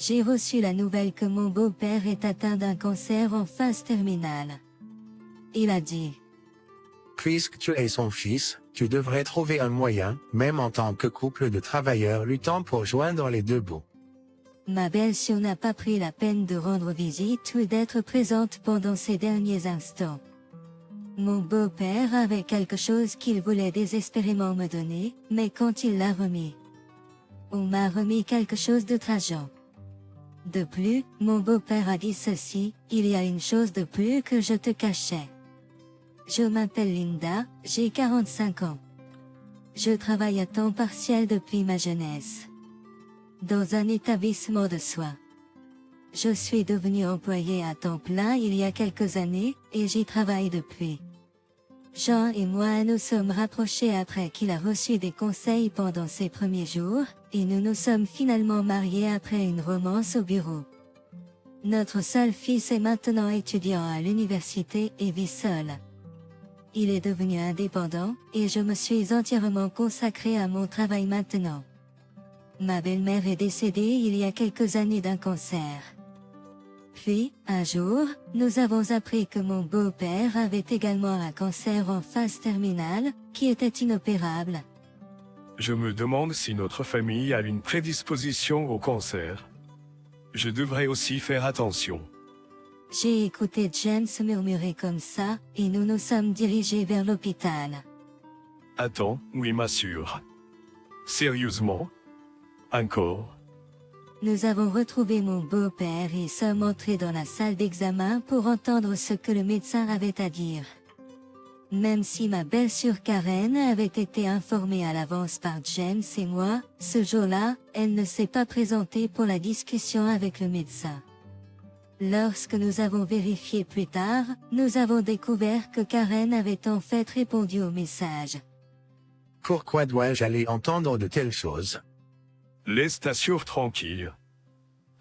J'ai reçu la nouvelle que mon beau-père est atteint d'un cancer en phase terminale. Il a dit. Puisque tu es son fils, tu devrais trouver un moyen, même en tant que couple de travailleurs luttant pour joindre les deux bouts. Ma belle-sœur n'a pas pris la peine de rendre visite ou d'être présente pendant ces derniers instants. Mon beau-père avait quelque chose qu'il voulait désespérément me donner, mais quand il l'a remis, on m'a remis quelque chose de tragique. De plus, mon beau-père a dit ceci, il y a une chose de plus que je te cachais. Je m'appelle Linda, j'ai 45 ans. Je travaille à temps partiel depuis ma jeunesse. Dans un établissement de soins. Je suis devenue employée à temps plein il y a quelques années, et j'y travaille depuis. Jean et moi nous sommes rapprochés après qu'il a reçu des conseils pendant ses premiers jours, et nous nous sommes finalement mariés après une romance au bureau. Notre seul fils est maintenant étudiant à l'université et vit seul. Il est devenu indépendant, et je me suis entièrement consacrée à mon travail maintenant. Ma belle-mère est décédée il y a quelques années d'un cancer. Puis, un jour, nous avons appris que mon beau-père avait également un cancer en phase terminale, qui était inopérable. Je me demande si notre famille a une prédisposition au cancer. Je devrais aussi faire attention. J'ai écouté James murmurer comme ça, et nous nous sommes dirigés vers l'hôpital. Attends, oui m'assure. Sérieusement? Encore? Nous avons retrouvé mon beau-père et sommes entrés dans la salle d'examen pour entendre ce que le médecin avait à dire. Même si ma belle-sœur Karen avait été informée à l'avance par James et moi, ce jour-là, elle ne s'est pas présentée pour la discussion avec le médecin. Lorsque nous avons vérifié plus tard, nous avons découvert que Karen avait en fait répondu au message. Pourquoi dois-je aller entendre de telles choses? Laisse ta sœur tranquille.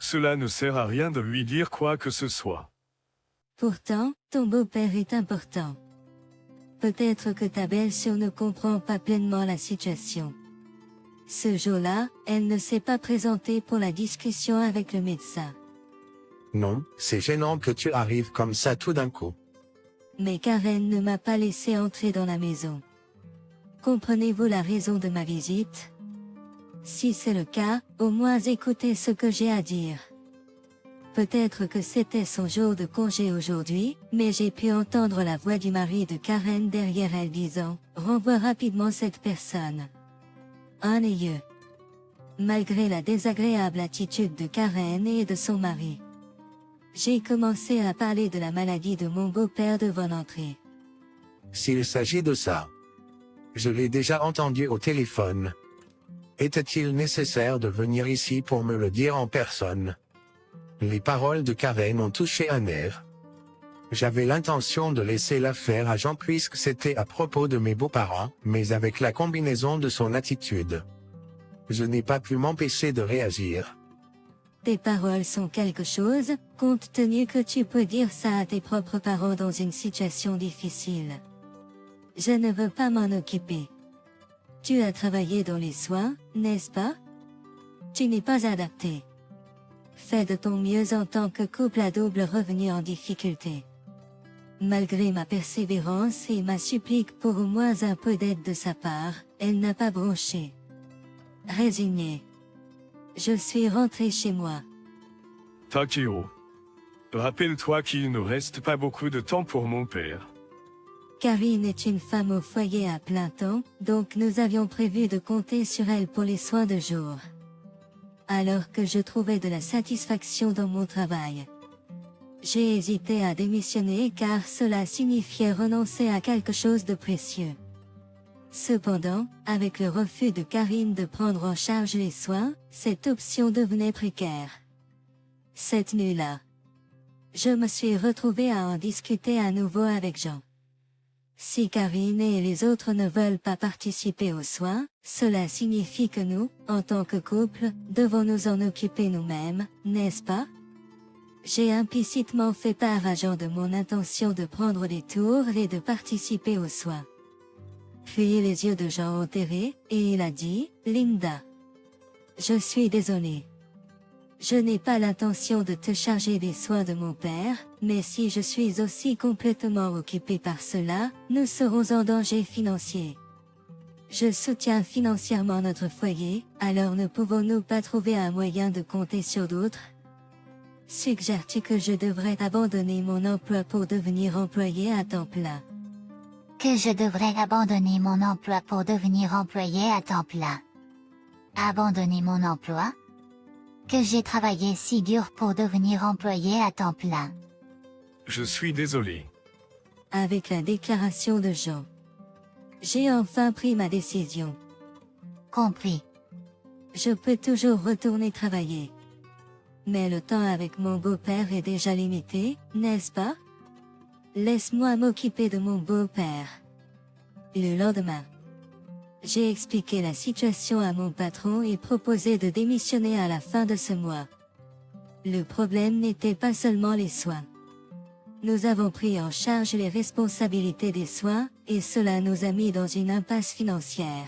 Cela ne sert à rien de lui dire quoi que ce soit. Pourtant, ton beau-père est important. Peut-être que ta belle-sœur ne comprend pas pleinement la situation. Ce jour-là, elle ne s'est pas présentée pour la discussion avec le médecin. Non, c'est gênant que tu arrives comme ça tout d'un coup. Mais Karen ne m'a pas laissé entrer dans la maison. Comprenez-vous la raison de ma visite? Si c'est le cas, au moins écoutez ce que j'ai à dire. Peut-être que c'était son jour de congé aujourd'hui, mais j'ai pu entendre la voix du mari de Karen derrière elle disant « Renvoie rapidement cette personne ». Ennuyeux. Malgré la désagréable attitude de Karen et de son mari. J'ai commencé à parler de la maladie de mon beau-père devant l'entrée. S'il s'agit de ça. Je l'ai déjà entendu au téléphone. Était-il nécessaire de venir ici pour me le dire en personne? Les paroles de Karen ont touché un nerf. J'avais l'intention de laisser l'affaire à Jean puisque c'était à propos de mes beaux-parents, mais avec la combinaison de son attitude, je n'ai pas pu m'empêcher de réagir. Tes paroles sont quelque chose, compte tenu que tu peux dire ça à tes propres parents dans une situation difficile. Je ne veux pas m'en occuper. Tu as travaillé dans les soins, n'est-ce pas? Tu n'es pas adapté. Fais de ton mieux en tant que couple à double revenu en difficulté. Malgré ma persévérance et ma supplique pour au moins un peu d'aide de sa part, elle n'a pas bronché. Résignée. Je suis rentrée chez moi. Takeo. Rappelle-toi qu'il ne reste pas beaucoup de temps pour mon père. Karine est une femme au foyer à plein temps, donc nous avions prévu de compter sur elle pour les soins de jour. Alors que je trouvais de la satisfaction dans mon travail. J'ai hésité à démissionner car cela signifiait renoncer à quelque chose de précieux. Cependant, avec le refus de Karine de prendre en charge les soins, cette option devenait précaire. Cette nuit-là, je me suis retrouvée à en discuter à nouveau avec Jean. Si Karine et les autres ne veulent pas participer aux soins, cela signifie que nous, en tant que couple, devons nous en occuper nous-mêmes, n'est-ce pas? J'ai implicitement fait part à Jean de mon intention de prendre les tours et de participer aux soins. Puis les yeux de Jean ont erré, et il a dit, Linda. Je suis désolé. Je n'ai pas l'intention de te charger des soins de mon père, mais si je suis aussi complètement occupé par cela, nous serons en danger financier. Je soutiens financièrement notre foyer, alors ne pouvons-nous pas trouver un moyen de compter sur d'autres? Suggères-tu que je devrais abandonner mon emploi pour devenir employé à temps plein? Que je devrais abandonner mon emploi pour devenir employé à temps plein. Abandonner mon emploi? Que j'ai travaillé si dur pour devenir employé à temps plein. Je suis désolé. Avec la déclaration de Jean. J'ai enfin pris ma décision. Compris. Je peux toujours retourner travailler. Mais le temps avec mon beau-père est déjà limité, n'est-ce pas? Laisse-moi m'occuper de mon beau-père. Le lendemain, j'ai expliqué la situation à mon patron et proposé de démissionner à la fin de ce mois. Le problème n'était pas seulement les soins. Nous avons pris en charge les responsabilités des soins, et cela nous a mis dans une impasse financière.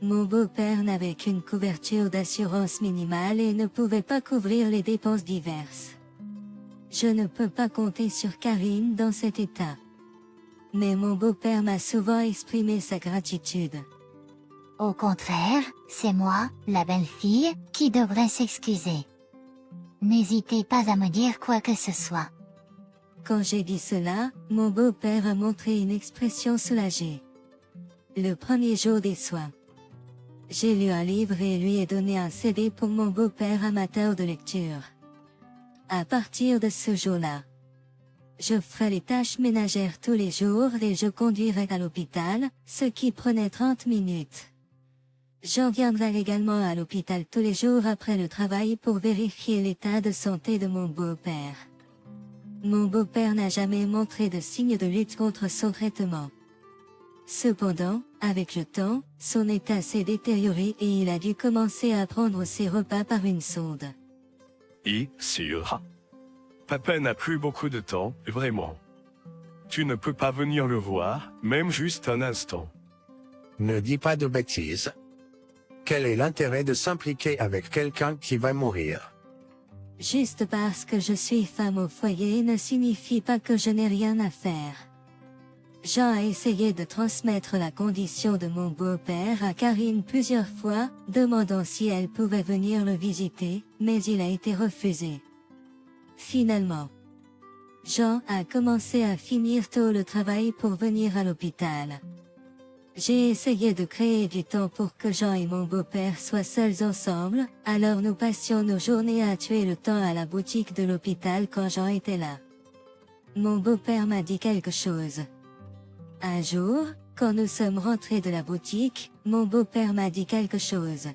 Mon beau-père n'avait qu'une couverture d'assurance minimale et ne pouvait pas couvrir les dépenses diverses. Je ne peux pas compter sur Karine dans cet état. Mais mon beau-père m'a souvent exprimé sa gratitude. Au contraire, c'est moi, la belle-fille, qui devrais s'excuser. N'hésitez pas à me dire quoi que ce soit. Quand j'ai dit cela, mon beau-père a montré une expression soulagée. Le premier jour des soins, j'ai lu un livre et lui ai donné un CD pour mon beau-père amateur de lecture. À partir de ce jour-là, je ferai les tâches ménagères tous les jours et je conduirai à l'hôpital, ce qui prenait 30 minutes. J'en viendrai également à l'hôpital tous les jours après le travail pour vérifier l'état de santé de mon beau-père. Mon beau-père n'a jamais montré de signe de lutte contre son traitement. Cependant, avec le temps, son état s'est détérioré et il a dû commencer à prendre ses repas par une sonde. Et, sûr. Papa n'a plus beaucoup de temps, vraiment. Tu ne peux pas venir le voir, même juste un instant. Ne dis pas de bêtises. Quel est l'intérêt de s'impliquer avec quelqu'un qui va mourir? Juste parce que je suis femme au foyer ne signifie pas que je n'ai rien à faire. Jean a essayé de transmettre la condition de mon beau-père à Karine plusieurs fois, demandant si elle pouvait venir le visiter, mais il a été refusé. Finalement, Jean a commencé à finir tôt le travail pour venir à l'hôpital. J'ai essayé de créer du temps pour que Jean et mon beau-père soient seuls ensemble, alors nous passions nos journées à tuer le temps à la boutique de l'hôpital quand Jean était là. Mon beau-père m'a dit quelque chose. Un jour, quand nous sommes rentrés de la boutique, mon beau-père m'a dit quelque chose.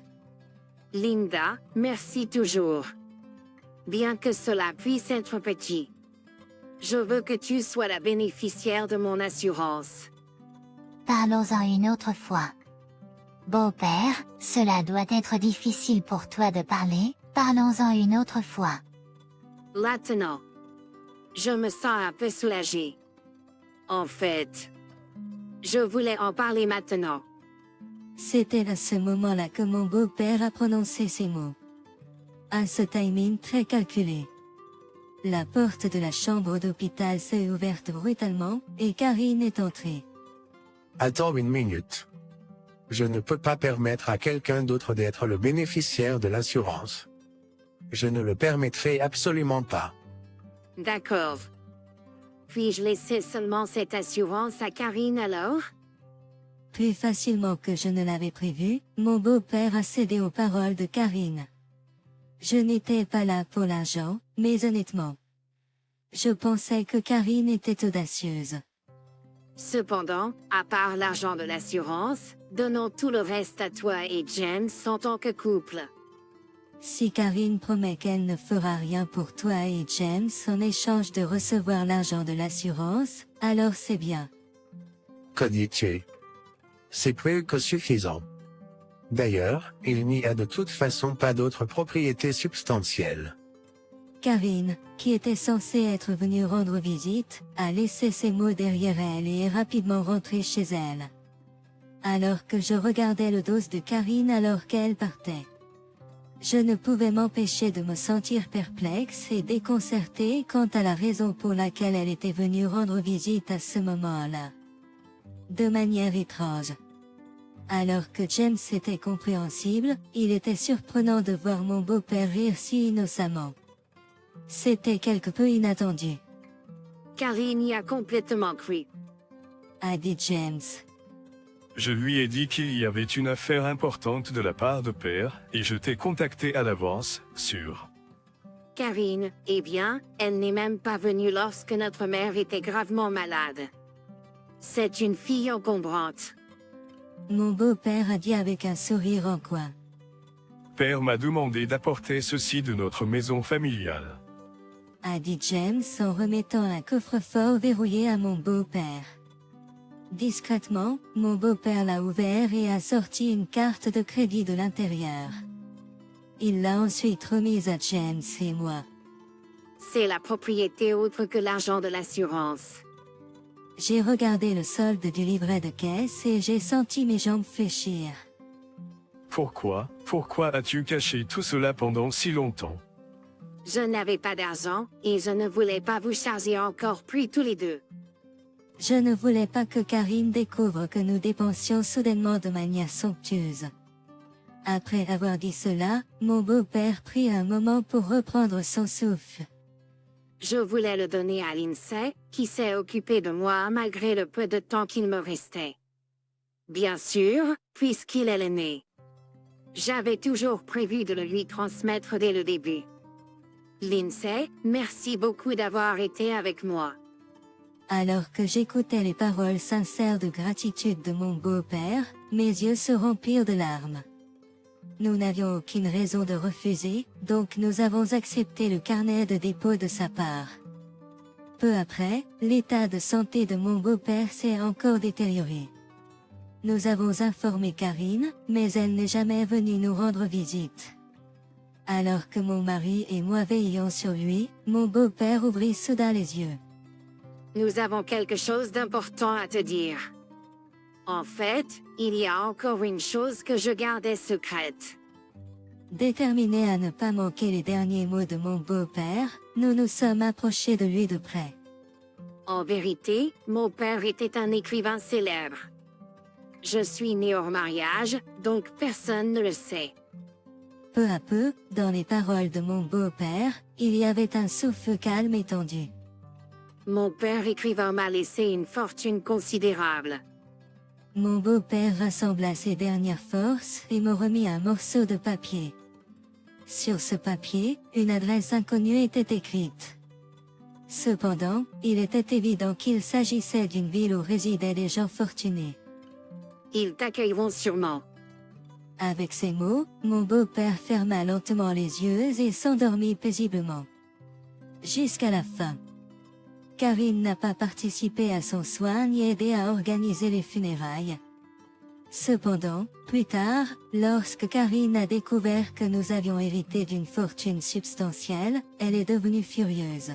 Linda, merci toujours. Bien que cela puisse être petit. Je veux que tu sois la bénéficiaire de mon assurance. Parlons-en une autre fois. Beau-père, cela doit être difficile pour toi de parler, parlons-en une autre fois. Maintenant. Je me sens un peu soulagée. En fait, je voulais en parler maintenant. C'était à ce moment-là que mon beau-père a prononcé ces mots. À ce timing très calculé. La porte de la chambre d'hôpital s'est ouverte brutalement, et Karine est entrée. Attends une minute. Je ne peux pas permettre à quelqu'un d'autre d'être le bénéficiaire de l'assurance. Je ne le permettrai absolument pas. D'accord. Puis-je laisser seulement cette assurance à Karine alors? Plus facilement que je ne l'avais prévu, mon beau-père a cédé aux paroles de Karine. Je n'étais pas là pour l'argent, mais honnêtement, je pensais que Karine était audacieuse. Cependant, à part l'argent de l'assurance, donnons tout le reste à toi et James en tant que couple. Si Karine promet qu'elle ne fera rien pour toi et James en échange de recevoir l'argent de l'assurance, alors c'est bien. Que dis-tu? C'est plus que suffisant. D'ailleurs, il n'y a de toute façon pas d'autre propriété substantielle. Karine, qui était censée être venue rendre visite, a laissé ses mots derrière elle et est rapidement rentrée chez elle. Alors que je regardais le dos de Karine alors qu'elle partait, Je ne pouvais m'empêcher de me sentir perplexe et déconcerté quant à la raison pour laquelle elle était venue rendre visite à ce moment-là. De manière étrange. Alors que James était compréhensible, il était surprenant de voir mon beau-père rire si innocemment. C'était quelque peu inattendu, Karine y a complètement cru. a dit James. Je lui ai dit qu'il y avait une affaire importante de la part de père, et je t'ai contacté à l'avance, sûr. Karine, eh bien, elle n'est même pas venue lorsque notre mère était gravement malade. C'est une fille encombrante. Mon beau-père a dit avec un sourire en coin. Père m'a demandé d'apporter ceci de notre maison familiale. A dit James en remettant un coffre-fort verrouillé à mon beau-père. Discrètement, mon beau-père l'a ouvert et a sorti une carte de crédit de l'intérieur. Il l'a ensuite remise à James et moi. C'est la propriété autre que l'argent de l'assurance. J'ai regardé le solde du livret de caisse et j'ai senti mes jambes fléchir. Pourquoi as-tu caché tout cela pendant si longtemps? Je n'avais pas d'argent, et je ne voulais pas vous charger encore plus tous les deux. Je ne voulais pas que Karine découvre que nous dépensions soudainement de manière somptueuse. Après avoir dit cela, mon beau-père prit un moment pour reprendre son souffle. Je voulais le donner à Lindsay, qui s'est occupée de moi malgré le peu de temps qu'il me restait. Bien sûr, puisqu'il est l'aîné. J'avais toujours prévu de le lui transmettre dès le début. Lindsay, merci beaucoup d'avoir été avec moi. Alors que j'écoutais les paroles sincères de gratitude de mon beau-père, mes yeux se remplirent de larmes. Nous n'avions aucune raison de refuser, donc nous avons accepté le carnet de dépôt de sa part. Peu après, l'état de santé de mon beau-père s'est encore détérioré. Nous avons informé Karine, mais elle n'est jamais venue nous rendre visite. Alors que mon mari et moi veillions sur lui, mon beau-père ouvrit soudain les yeux. Nous avons quelque chose d'important à te dire. En fait, il y a encore une chose que je gardais secrète. Déterminés à ne pas manquer les derniers mots de mon beau-père, nous nous sommes approchés de lui de près. En vérité, mon père était un écrivain célèbre. Je suis né hors mariage, donc personne ne le sait. Peu à peu, dans les paroles de mon beau-père, il y avait un souffle calme et tendu. Mon père écrivain m'a laissé une fortune considérable. Mon beau-père rassembla ses dernières forces et me remit un morceau de papier. Sur ce papier, une adresse inconnue était écrite. Cependant, il était évident qu'il s'agissait d'une ville où résidaient des gens fortunés. Ils t'accueilleront sûrement. Avec ces mots, mon beau-père ferma lentement les yeux et s'endormit paisiblement. Jusqu'à la fin. Karine n'a pas participé à son soin ni aidé à organiser les funérailles. Cependant, plus tard, lorsque Karine a découvert que nous avions hérité d'une fortune substantielle, elle est devenue furieuse.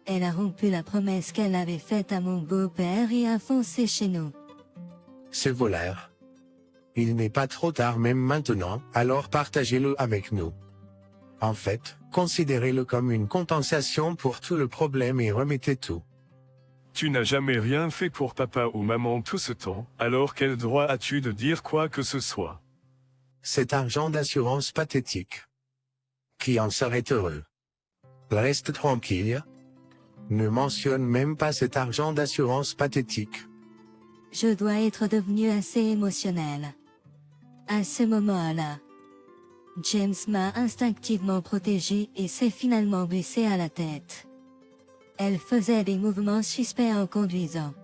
Elle a rompu la promesse qu'elle avait faite à mon beau-père et a foncé chez nous. C'est voleur. Il n'est pas trop tard même maintenant, alors partagez-le avec nous. En fait, considérez-le comme une compensation pour tout le problème et remettez tout. Tu n'as jamais rien fait pour papa ou maman tout ce temps, alors quel droit as-tu de dire quoi que ce soit? Cet argent d'assurance pathétique. Qui en serait heureux? Reste tranquille. Ne mentionne même pas cet argent d'assurance pathétique. Je dois être devenu assez émotionnel. À ce moment-là, James m'a instinctivement protégé et s'est finalement baissé à la tête. Elle faisait des mouvements suspects en conduisant.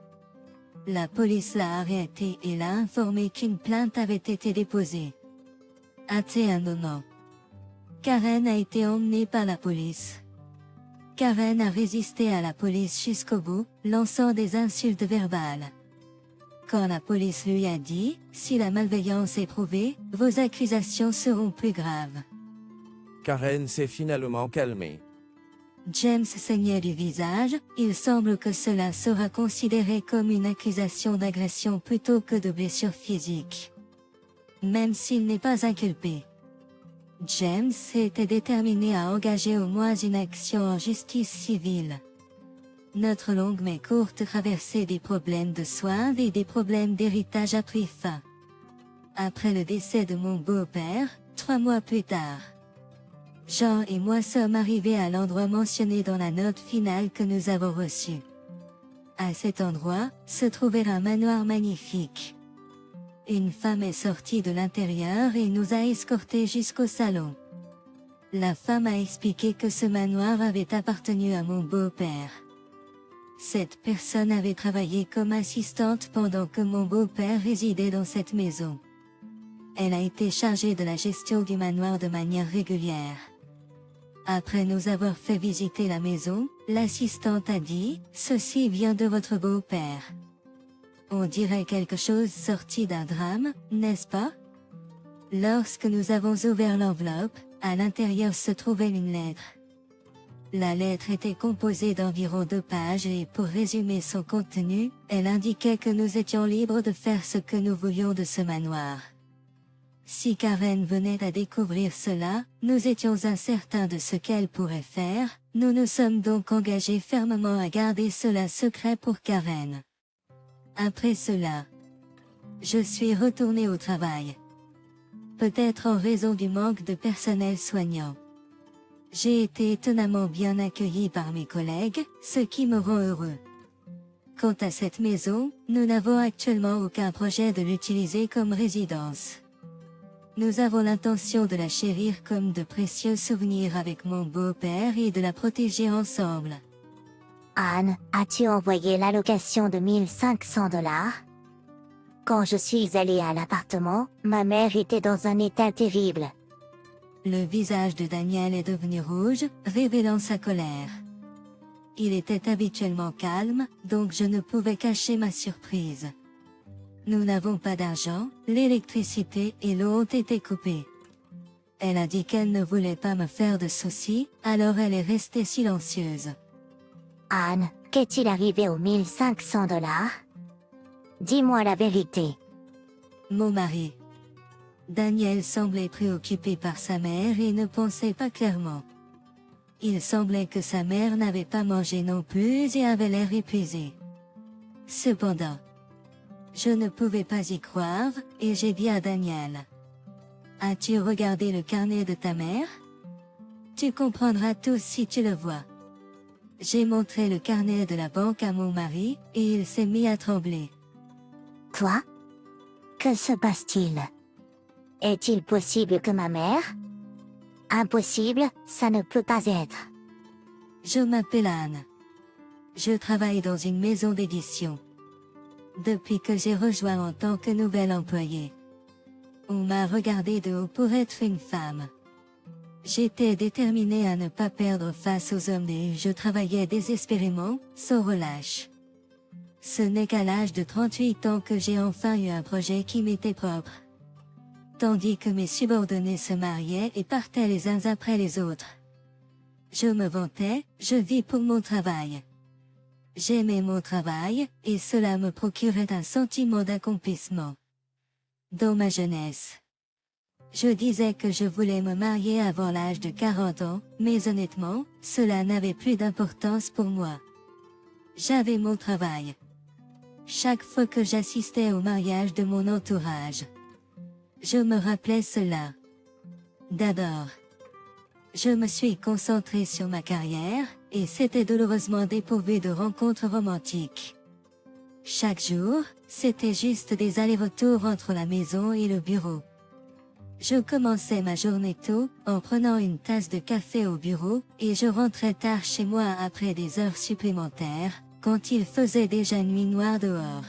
La police l'a arrêtée et l'a informé qu'une plainte avait été déposée. Hâté un moment. Karen a été emmenée par la police. Karen a résisté à la police jusqu'au bout, lançant des insultes verbales. Quand la police lui a dit, si la malveillance est prouvée, vos accusations seront plus graves. Karen s'est finalement calmée. James saignait du visage, il semble que cela sera considéré comme une accusation d'agression plutôt que de blessure physique. Même s'il n'est pas inculpé. James était déterminé à engager au moins une action en justice civile. Notre longue mais courte traversée des problèmes de soins et des problèmes d'héritage a pris fin. Après le décès de mon beau-père, 3 mois plus tard, Jean et moi sommes arrivés à l'endroit mentionné dans la note finale que nous avons reçue. À cet endroit, se trouvait un manoir magnifique. Une femme est sortie de l'intérieur et nous a escortés jusqu'au salon. La femme a expliqué que ce manoir avait appartenu à mon beau-père. Cette personne avait travaillé comme assistante pendant que mon beau-père résidait dans cette maison. Elle a été chargée de la gestion du manoir de manière régulière. Après nous avoir fait visiter la maison, l'assistante a dit « Ceci vient de votre beau-père ». On dirait quelque chose sorti d'un drame, n'est-ce pas? Lorsque nous avons ouvert l'enveloppe, à l'intérieur se trouvait une lettre. La lettre était composée d'environ 2 pages et pour résumer son contenu, elle indiquait que nous étions libres de faire ce que nous voulions de ce manoir. Si Karen venait à découvrir cela, nous étions incertains de ce qu'elle pourrait faire, nous nous sommes donc engagés fermement à garder cela secret pour Karen. Après cela, je suis retourné au travail. Peut-être en raison du manque de personnel soignant. J'ai été étonnamment bien accueilli par mes collègues, ce qui me rend heureux. Quant à cette maison, nous n'avons actuellement aucun projet de l'utiliser comme résidence. Nous avons l'intention de la chérir comme de précieux souvenirs avec mon beau-père et de la protéger ensemble. Anne, as-tu envoyé l'allocation de $1500? Quand je suis allée à l'appartement, ma mère était dans un état terrible. Le visage de Daniel est devenu rouge, révélant sa colère. Il était habituellement calme, donc je ne pouvais cacher ma surprise. Nous n'avons pas d'argent, l'électricité et l'eau ont été coupées. Elle a dit qu'elle ne voulait pas me faire de soucis, alors elle est restée silencieuse. Anne, qu'est-il arrivé aux $1500? Dis-moi la vérité. Mon mari. Daniel semblait préoccupé par sa mère et ne pensait pas clairement. Il semblait que sa mère n'avait pas mangé non plus et avait l'air épuisée. Cependant, je ne pouvais pas y croire, et j'ai dit à Daniel. As-tu regardé le carnet de ta mère? Tu comprendras tout si tu le vois. J'ai montré le carnet de la banque à mon mari, et il s'est mis à trembler. Quoi? Que se passe-t-il? Est-il possible que ma mère? Impossible, ça ne peut pas être. Je m'appelle Anne. Je travaille dans une maison d'édition. Depuis que j'ai rejoint en tant que nouvelle employée, on m'a regardé de haut pour être une femme. J'étais déterminée à ne pas perdre face aux hommes et je travaillais désespérément, sans relâche. Ce n'est qu'à l'âge de 38 ans que j'ai enfin eu un projet qui m'était propre. Tandis que mes subordonnés se mariaient et partaient les uns après les autres. Je me vantais, je vis pour mon travail. J'aimais mon travail, et cela me procurait un sentiment d'accomplissement. Dans ma jeunesse, je disais que je voulais me marier avant l'âge de 40 ans, mais honnêtement, cela n'avait plus d'importance pour moi. J'avais mon travail. Chaque fois que j'assistais au mariage de mon entourage, je me rappelais cela. D'abord, je me suis concentrée sur ma carrière, et c'était douloureusement dépourvu de rencontres romantiques. Chaque jour, c'était juste des allers-retours entre la maison et le bureau. Je commençais ma journée tôt, en prenant une tasse de café au bureau, et je rentrais tard chez moi après des heures supplémentaires, quand il faisait déjà nuit noire dehors.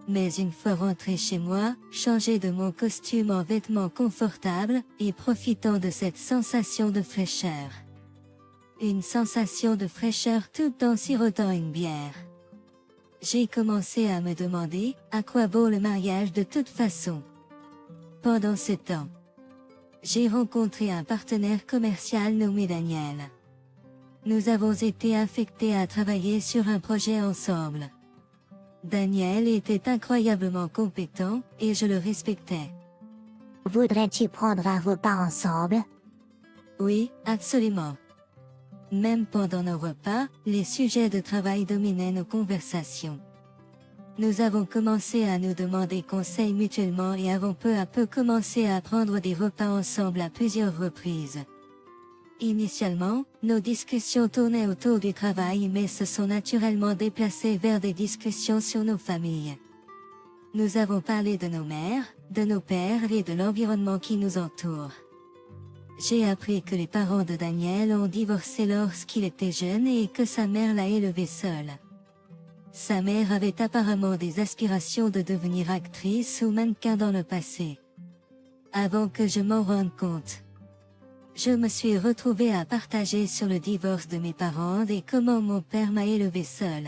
Mais une fois rentré chez moi, changé de mon costume en vêtements confortables, et profitant de cette sensation de fraîcheur. Une sensation de fraîcheur tout en sirotant une bière. J'ai commencé à me demander, à quoi vaut le mariage de toute façon. Pendant ce temps, j'ai rencontré un partenaire commercial nommé Daniel. Nous avons été affectés à travailler sur un projet ensemble. Daniel était incroyablement compétent, et je le respectais. Voudrais-tu prendre un repas ensemble? Oui, absolument. Même pendant nos repas, les sujets de travail dominaient nos conversations. Nous avons commencé à nous demander conseil mutuellement et avons peu à peu commencé à prendre des repas ensemble à plusieurs reprises. Initialement, nos discussions tournaient autour du travail mais se sont naturellement déplacées vers des discussions sur nos familles. Nous avons parlé de nos mères, de nos pères et de l'environnement qui nous entoure. J'ai appris que les parents de Daniel ont divorcé lorsqu'il était jeune et que sa mère l'a élevé seule. Sa mère avait apparemment des aspirations de devenir actrice ou mannequin dans le passé. Avant que je m'en rende compte, je me suis retrouvée à partager sur le divorce de mes parents et comment mon père m'a élevée seule.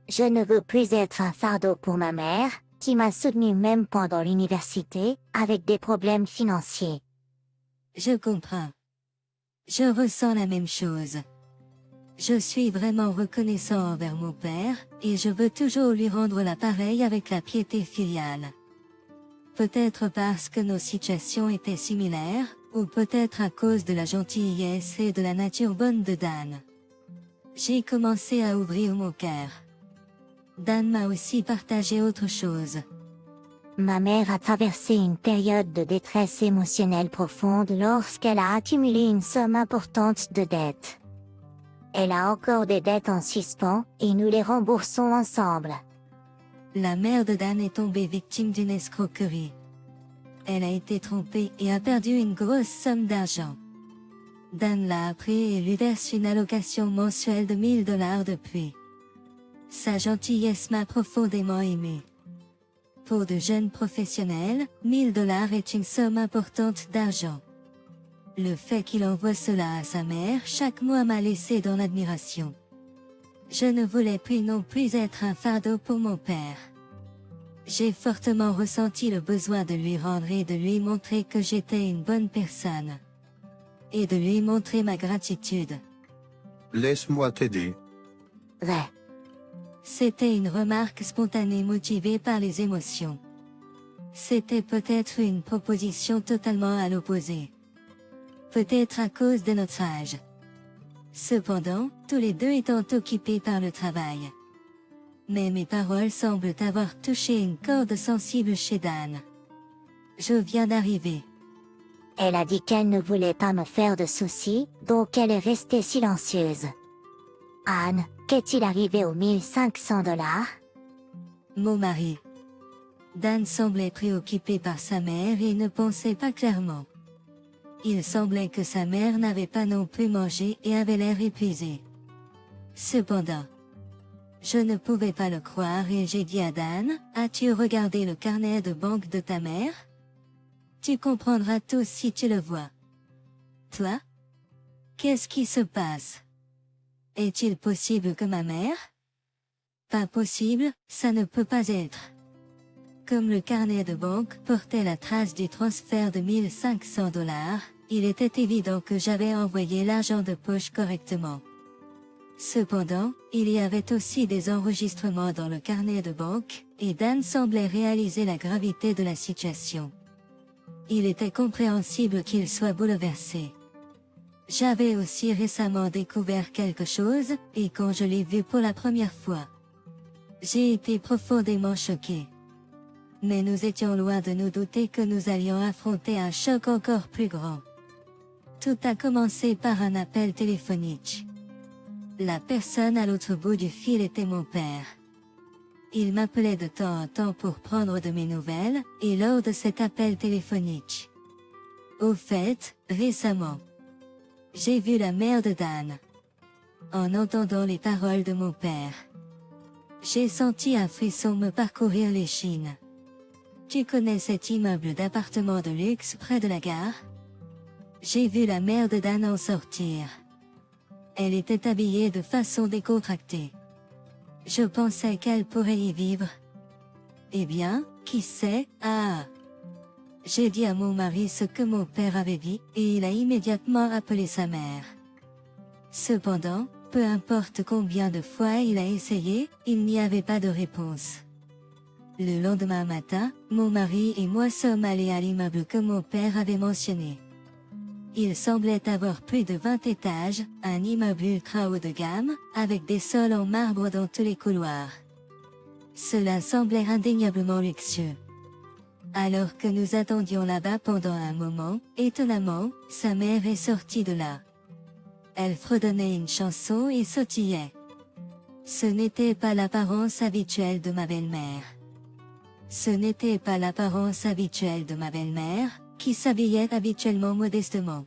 Je ne veux plus être un fardeau pour ma mère, qui m'a soutenu même pendant l'université, avec des problèmes financiers. Je comprends. Je ressens la même chose. Je suis vraiment reconnaissant envers mon père, et je veux toujours lui rendre l'appareil avec la piété filiale. Peut-être parce que nos situations étaient similaires, ou peut-être à cause de la gentillesse et de la nature bonne de Dan. J'ai commencé à ouvrir mon cœur. Dan m'a aussi partagé autre chose. Ma mère a traversé une période de détresse émotionnelle profonde lorsqu'elle a accumulé une somme importante de dettes. Elle a encore des dettes en suspens, et nous les remboursons ensemble. La mère de Dan est tombée victime d'une escroquerie. Elle a été trompée et a perdu une grosse somme d'argent. Dan l'a appris et lui verse une allocation mensuelle de $1000 depuis. Sa gentillesse m'a profondément aimé. Pour de jeunes professionnels, $1000 est une somme importante d'argent. Le fait qu'il envoie cela à sa mère chaque mois m'a laissé dans l'admiration. Je ne voulais plus non plus être un fardeau pour mon père. J'ai fortement ressenti le besoin de lui rendre et de lui montrer que j'étais une bonne personne. Et de lui montrer ma gratitude. Laisse-moi t'aider. Vrai. C'était une remarque spontanée motivée par les émotions. C'était peut-être une proposition totalement à l'opposé. Peut-être à cause de notre âge. Cependant, tous les deux étant occupés par le travail. Mais mes paroles semblent avoir touché une corde sensible chez Dan. Je viens d'arriver. Elle a dit qu'elle ne voulait pas me faire de soucis, donc elle est restée silencieuse. Anne, qu'est-il arrivé aux $1500? Mon mari. Dan semblait préoccupé par sa mère et ne pensait pas clairement. Il semblait que sa mère n'avait pas non plus mangé et avait l'air épuisée. Cependant, je ne pouvais pas le croire et j'ai dit à Dan, as-tu regardé le carnet de banque de ta mère? Tu comprendras tout si tu le vois. Toi? Qu'est-ce qui se passe? Est-il possible que ma mère? Pas possible, ça ne peut pas être. Comme le carnet de banque portait la trace du transfert de $1500, il était évident que j'avais envoyé l'argent de poche correctement. Cependant, il y avait aussi des enregistrements dans le carnet de banque, et Dan semblait réaliser la gravité de la situation. Il était compréhensible qu'il soit bouleversé. J'avais aussi récemment découvert quelque chose, et quand je l'ai vu pour la première fois, j'ai été profondément choqué. Mais nous étions loin de nous douter que nous allions affronter un choc encore plus grand. Tout a commencé par un appel téléphonique. La personne à l'autre bout du fil était mon père. Il m'appelait de temps en temps pour prendre de mes nouvelles, et lors de cet appel téléphonique. Au fait, récemment, j'ai vu la mère de Dan. En entendant les paroles de mon père, j'ai senti un frisson me parcourir l'échine. Tu connais cet immeuble d'appartements de luxe près de la gare? J'ai vu la mère de Dan en sortir. Elle était habillée de façon décontractée. Je pensais qu'elle pourrait y vivre. Eh bien, qui sait, J'ai dit à mon mari ce que mon père avait dit, et il a immédiatement appelé sa mère. Cependant, peu importe combien de fois il a essayé, il n'y avait pas de réponse. Le lendemain matin, mon mari et moi sommes allés à l'immeuble que mon père avait mentionné. Il semblait avoir plus de 20 étages, un immeuble ultra haut de gamme, avec des sols en marbre dans tous les couloirs. Cela semblait indéniablement luxueux. Alors que nous attendions là-bas pendant un moment, étonnamment, sa mère est sortie de là. Elle fredonnait une chanson et sautillait. Ce n'était pas l'apparence habituelle de ma belle-mère. Ce n'était pas l'apparence habituelle de ma belle-mère, qui s'habillait habituellement modestement.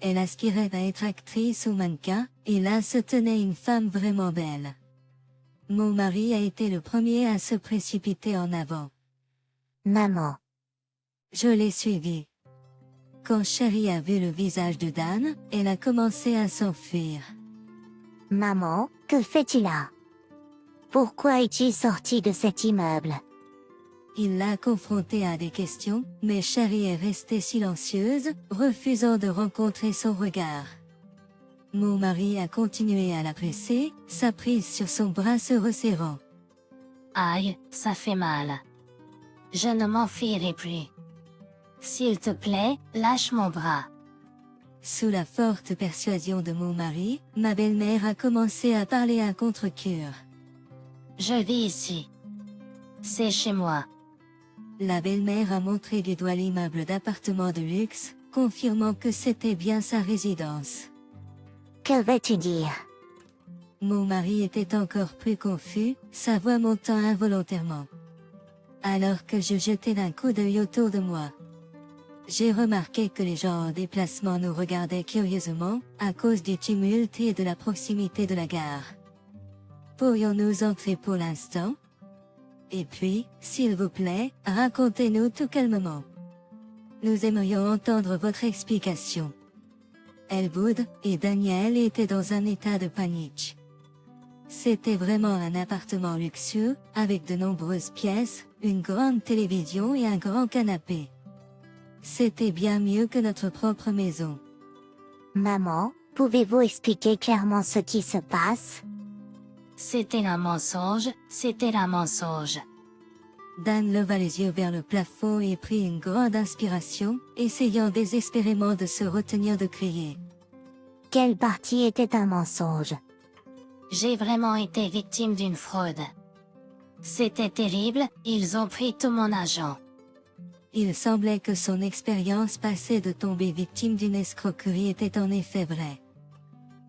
Elle aspirait à être actrice ou mannequin, et là se tenait une femme vraiment belle. Mon mari a été le premier à se précipiter en avant. Maman. Je l'ai suivi. Quand Chérie a vu le visage de Dan, elle a commencé à s'enfuir. Maman, que fais-tu là? Pourquoi es-tu sorti de cet immeuble? Il l'a confrontée à des questions, mais Chérie est restée silencieuse, refusant de rencontrer son regard. Mon mari a continué à la presser, sa prise sur son bras se resserrant. Aïe, ça fait mal. Je ne m'enfuirai plus. S'il te plaît, lâche mon bras. Sous la forte persuasion de mon mari, ma belle-mère a commencé à parler à contre-cœur. Je vis ici. C'est chez moi. La belle-mère a montré du doigt l'immeuble d'appartements de luxe, confirmant que c'était bien sa résidence. Que veux-tu dire? Mon mari était encore plus confus, sa voix montant involontairement. Alors que je jetais d'un coup d'œil autour de moi. J'ai remarqué que les gens en déplacement nous regardaient curieusement, à cause du tumulte et de la proximité de la gare. Pourrions-nous entrer pour l'instant? Et puis, s'il vous plaît, racontez-nous tout calmement. Nous aimerions entendre votre explication. Elwood et Daniel étaient dans un état de panique. C'était vraiment un appartement luxueux, avec de nombreuses pièces, une grande télévision et un grand canapé. C'était bien mieux que notre propre maison. Maman, pouvez-vous expliquer clairement ce qui se passe? C'était un mensonge, c'était un mensonge. Dan leva les yeux vers le plafond et prit une grande inspiration, essayant désespérément de se retenir de crier. Quelle partie était un mensonge? J'ai vraiment été victime d'une fraude. C'était terrible, ils ont pris tout mon argent. Il semblait que son expérience passée de tomber victime d'une escroquerie était en effet vraie.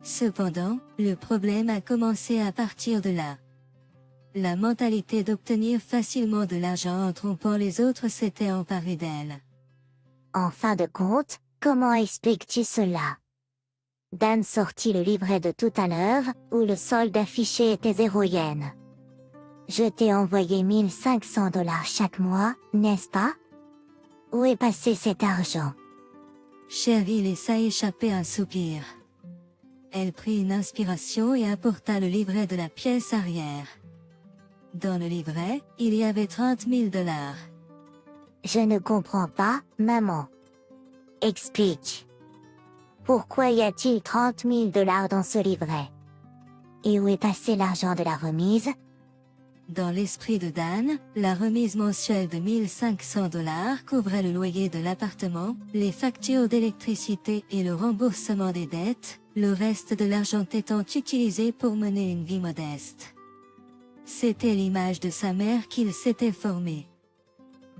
Cependant, le problème a commencé à partir de là. La mentalité d'obtenir facilement de l'argent en trompant les autres s'était emparée d'elle. En fin de compte, comment expliques-tu cela? Dan sortit le livret de tout à l'heure, où le solde affiché était 0 yens. Je t'ai envoyé 1500 $ chaque mois, n'est-ce pas? Où est passé cet argent? Chérie laissa échapper un soupir. Elle prit une inspiration et apporta le livret de la pièce arrière. Dans le livret, il y avait 30 000 $. Je ne comprends pas, maman. Explique. Pourquoi y a-t-il 30 000 $ dans ce livret? Et où est passé l'argent de la remise? Dans l'esprit de Dan, la remise mensuelle de 1500 $ couvrait le loyer de l'appartement, les factures d'électricité et le remboursement des dettes, le reste de l'argent étant utilisé pour mener une vie modeste. C'était l'image de sa mère qu'il s'était formée.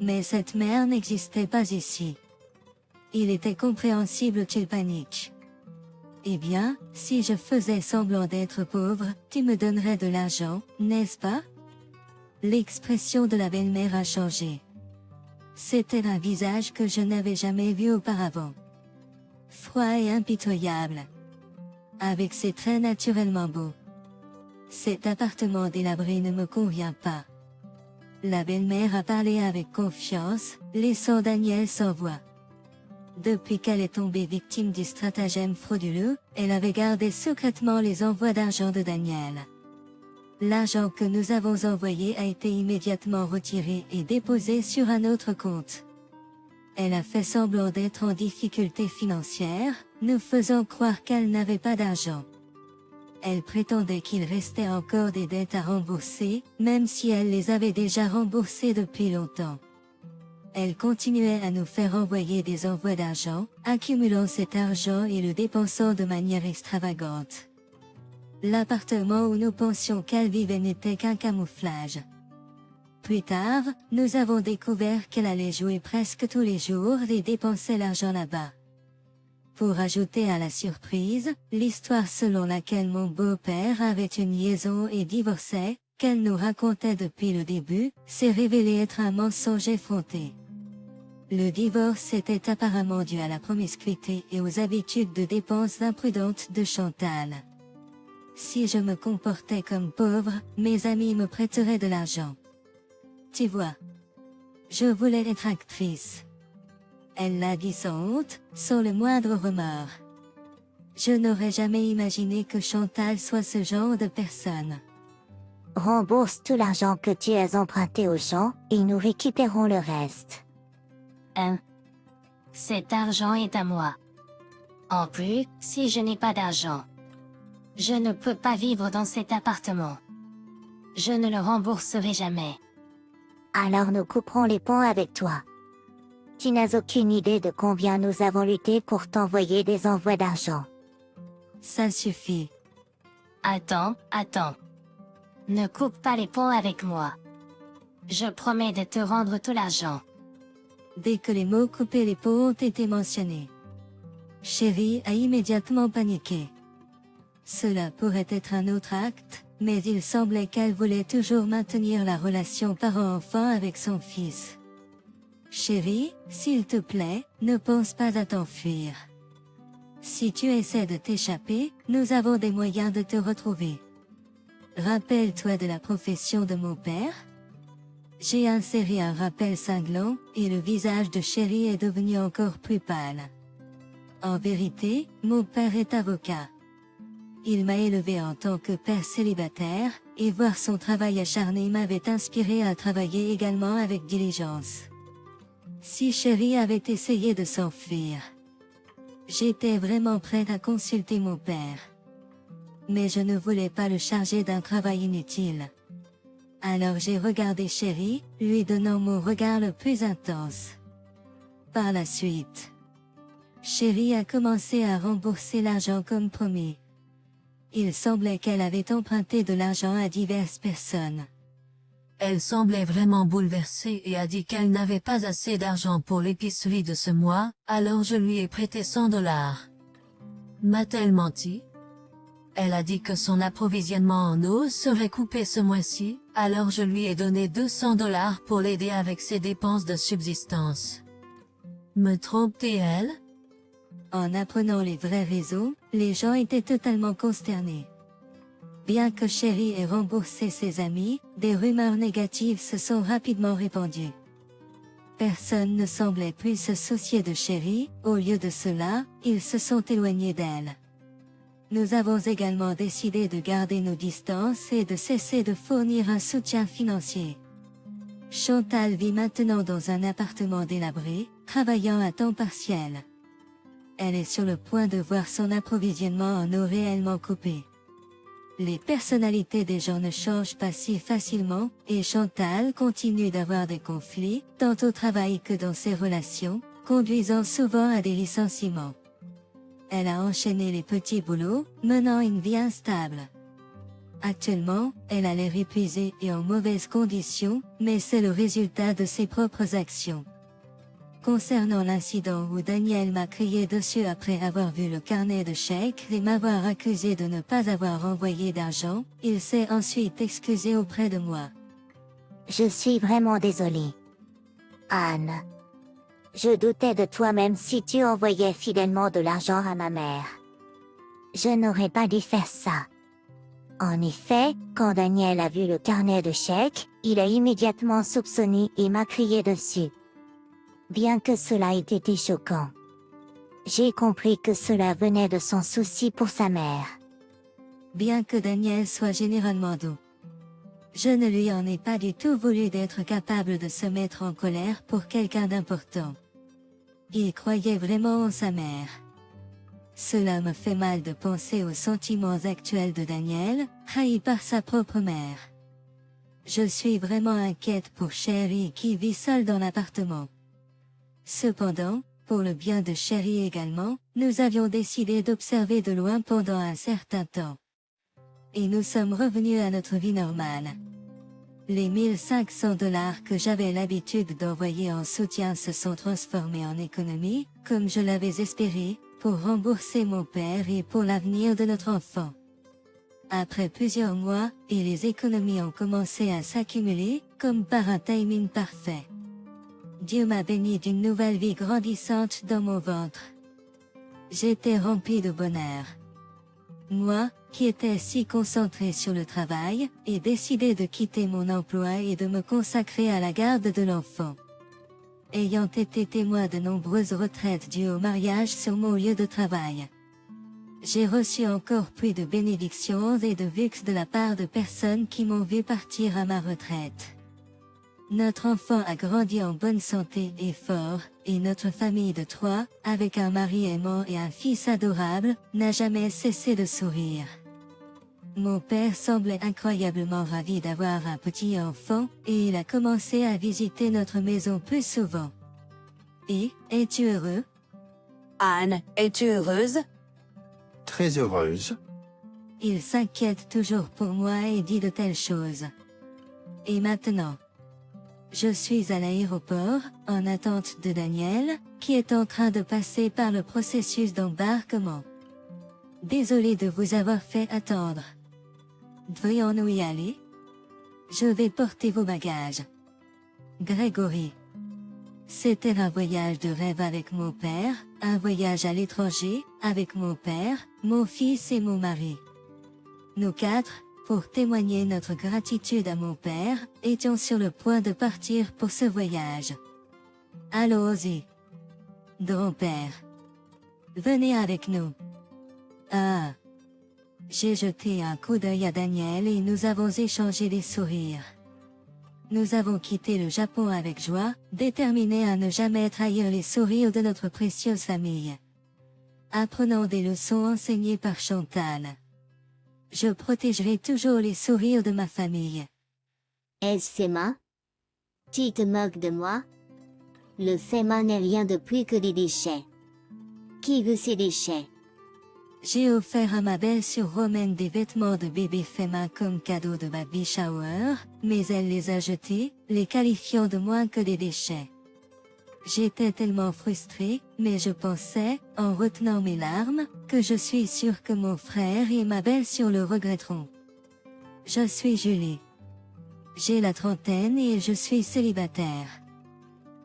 Mais cette mère n'existait pas ici. Il était compréhensible qu'il panique. Eh bien, si je faisais semblant d'être pauvre, tu me donnerais de l'argent, n'est-ce pas? L'expression de la belle-mère a changé. C'était un visage que je n'avais jamais vu auparavant. Froid et impitoyable. Avec ses traits naturellement beaux. Cet appartement délabré ne me convient pas. La belle-mère a parlé avec confiance, laissant Daniel sans voix. Depuis qu'elle est tombée victime du stratagème frauduleux, elle avait gardé secrètement les envois d'argent de Daniel. L'argent que nous avons envoyé a été immédiatement retiré et déposé sur un autre compte. Elle a fait semblant d'être en difficulté financière, nous faisant croire qu'elle n'avait pas d'argent. Elle prétendait qu'il restait encore des dettes à rembourser, même si elle les avait déjà remboursées depuis longtemps. Elle continuait à nous faire envoyer des envois d'argent, accumulant cet argent et le dépensant de manière extravagante. L'appartement où nous pensions qu'elle vivait n'était qu'un camouflage. Plus tard, nous avons découvert qu'elle allait jouer presque tous les jours et dépensait l'argent là-bas. Pour ajouter à la surprise, l'histoire selon laquelle mon beau-père avait une liaison et divorçait, qu'elle nous racontait depuis le début, s'est révélé être un mensonge effronté. Le divorce était apparemment dû à la promiscuité et aux habitudes de dépenses imprudentes de Chantal. Si je me comportais comme pauvre, mes amis me prêteraient de l'argent. Tu vois. Je voulais être actrice. Elle l'a dit sans honte, sans le moindre remords. Je n'aurais jamais imaginé que Chantal soit ce genre de personne. Rembourse tout l'argent que tu as emprunté aux gens, et nous récupérons le reste. Cet argent est à moi. En plus, si je n'ai pas d'argent, je ne peux pas vivre dans cet appartement. Je ne le rembourserai jamais. Alors nous couperons les ponts avec toi. Tu n'as aucune idée de combien nous avons lutté pour t'envoyer des envois d'argent. Ça suffit. Attends. Ne coupe pas les ponts avec moi. Je promets de te rendre tout l'argent. Dès que les mots couper les pots ont été mentionnés, Chérie a immédiatement paniqué. Cela pourrait être un autre acte, mais il semblait qu'elle voulait toujours maintenir la relation parent-enfant avec son fils. Chérie, s'il te plaît, ne pense pas à t'enfuir. Si tu essaies de t'échapper, nous avons des moyens de te retrouver. Rappelle-toi de la profession de mon père. J'ai inséré un rappel cinglant, et le visage de Chérie est devenu encore plus pâle. En vérité, mon père est avocat. Il m'a élevé en tant que père célibataire, et voir son travail acharné m'avait inspiré à travailler également avec diligence. Si Chérie avait essayé de s'enfuir, j'étais vraiment prête à consulter mon père. Mais je ne voulais pas le charger d'un travail inutile. Alors j'ai regardé Chérie, lui donnant mon regard le plus intense. Par la suite, Chérie a commencé à rembourser l'argent comme promis. Il semblait qu'elle avait emprunté de l'argent à diverses personnes. Elle semblait vraiment bouleversée et a dit qu'elle n'avait pas assez d'argent pour l'épicerie de ce mois, alors je lui ai prêté 100 $. M'a-t-elle menti? Elle a dit que son approvisionnement en eau serait coupé ce mois-ci, alors je lui ai donné 200 $ pour l'aider avec ses dépenses de subsistance. Me trompe-t-elle? En apprenant les vrais raisons, les gens étaient totalement consternés. Bien que Chérie ait remboursé ses amis, des rumeurs négatives se sont rapidement répandues. Personne ne semblait plus se soucier de Chérie, au lieu de cela, ils se sont éloignés d'elle. Nous avons également décidé de garder nos distances et de cesser de fournir un soutien financier. Chantal vit maintenant dans un appartement délabré, travaillant à temps partiel. Elle est sur le point de voir son approvisionnement en eau réellement coupé. Les personnalités des gens ne changent pas si facilement, et Chantal continue d'avoir des conflits, tant au travail que dans ses relations, conduisant souvent à des licenciements. Elle a enchaîné les petits boulots, menant une vie instable. Actuellement, elle a l'air épuisée et en mauvaise condition, mais c'est le résultat de ses propres actions. Concernant l'incident où Daniel m'a crié dessus après avoir vu le carnet de chèques et m'avoir accusé de ne pas avoir envoyé d'argent, il s'est ensuite excusé auprès de moi. Je suis vraiment désolée. Anne. Je doutais de toi même si tu envoyais fidèlement de l'argent à ma mère. Je n'aurais pas dû faire ça. En effet, quand Daniel a vu le carnet de chèques, il a immédiatement soupçonné et m'a crié dessus. Bien que cela ait été choquant, j'ai compris que cela venait de son souci pour sa mère. Bien que Daniel soit généralement doux, je ne lui en ai pas du tout voulu d'être capable de se mettre en colère pour quelqu'un d'important. Il croyait vraiment en sa mère. Cela me fait mal de penser aux sentiments actuels de Daniel, trahi par sa propre mère. Je suis vraiment inquiète pour Chérie qui vit seule dans l'appartement. Cependant, pour le bien de Chérie également, nous avions décidé d'observer de loin pendant un certain temps. Et nous sommes revenus à notre vie normale. Les 1500 $ que j'avais l'habitude d'envoyer en soutien se sont transformés en économies, comme je l'avais espéré, pour rembourser mon père et pour l'avenir de notre enfant. Après plusieurs mois, et les économies ont commencé à s'accumuler, comme par un timing parfait. Dieu m'a béni d'une nouvelle vie grandissante dans mon ventre. J'étais rempli de bonheur. Moi, qui étais si concentré sur le travail, ai décidé de quitter mon emploi et de me consacrer à la garde de l'enfant. Ayant été témoin de nombreuses retraites dues au mariage sur mon lieu de travail, j'ai reçu encore plus de bénédictions et de luxe de la part de personnes qui m'ont vu partir à ma retraite. Notre enfant a grandi en bonne santé et fort, et notre famille de 3, avec un mari aimant et un fils adorable, n'a jamais cessé de sourire. Mon père semblait incroyablement ravi d'avoir un petit enfant, et il a commencé à visiter notre maison plus souvent. Et, es-tu heureux? Anne, es-tu heureuse? Très heureuse. Il s'inquiète toujours pour moi et dit de telles choses. Et maintenant, je suis à l'aéroport, en attente de Daniel, qui est en train de passer par le processus d'embarquement. Désolé de vous avoir fait attendre. Devrions-nous y aller? Je vais porter vos bagages. Grégory. C'était un voyage de rêve avec mon père, un voyage à l'étranger, avec mon père, mon fils et mon mari. Nous 4, pour témoigner notre gratitude à mon père, étions sur le point de partir pour ce voyage. Allons-y. Grand-père. Venez avec nous. Ah. J'ai jeté un coup d'œil à Daniel et nous avons échangé des sourires. Nous avons quitté le Japon avec joie, déterminés à ne jamais trahir les sourires de notre précieuse famille. Apprenons des leçons enseignées par Chantal. Je protégerai toujours les sourires de ma famille. Est-ce Fema? Tu te moques de moi? Le Fema n'est rien de plus que des déchets. Qui veut ces déchets? J'ai offert à ma belle-sœur Romaine des vêtements de bébé Fema comme cadeau de baby shower, mais elle les a jetés, les qualifiant de moins que des déchets. J'étais tellement frustrée, mais je pensais, en retenant mes larmes, que je suis sûre que mon frère et ma belle-sœur le regretteront. Je suis Julie. J'ai la trentaine et je suis célibataire.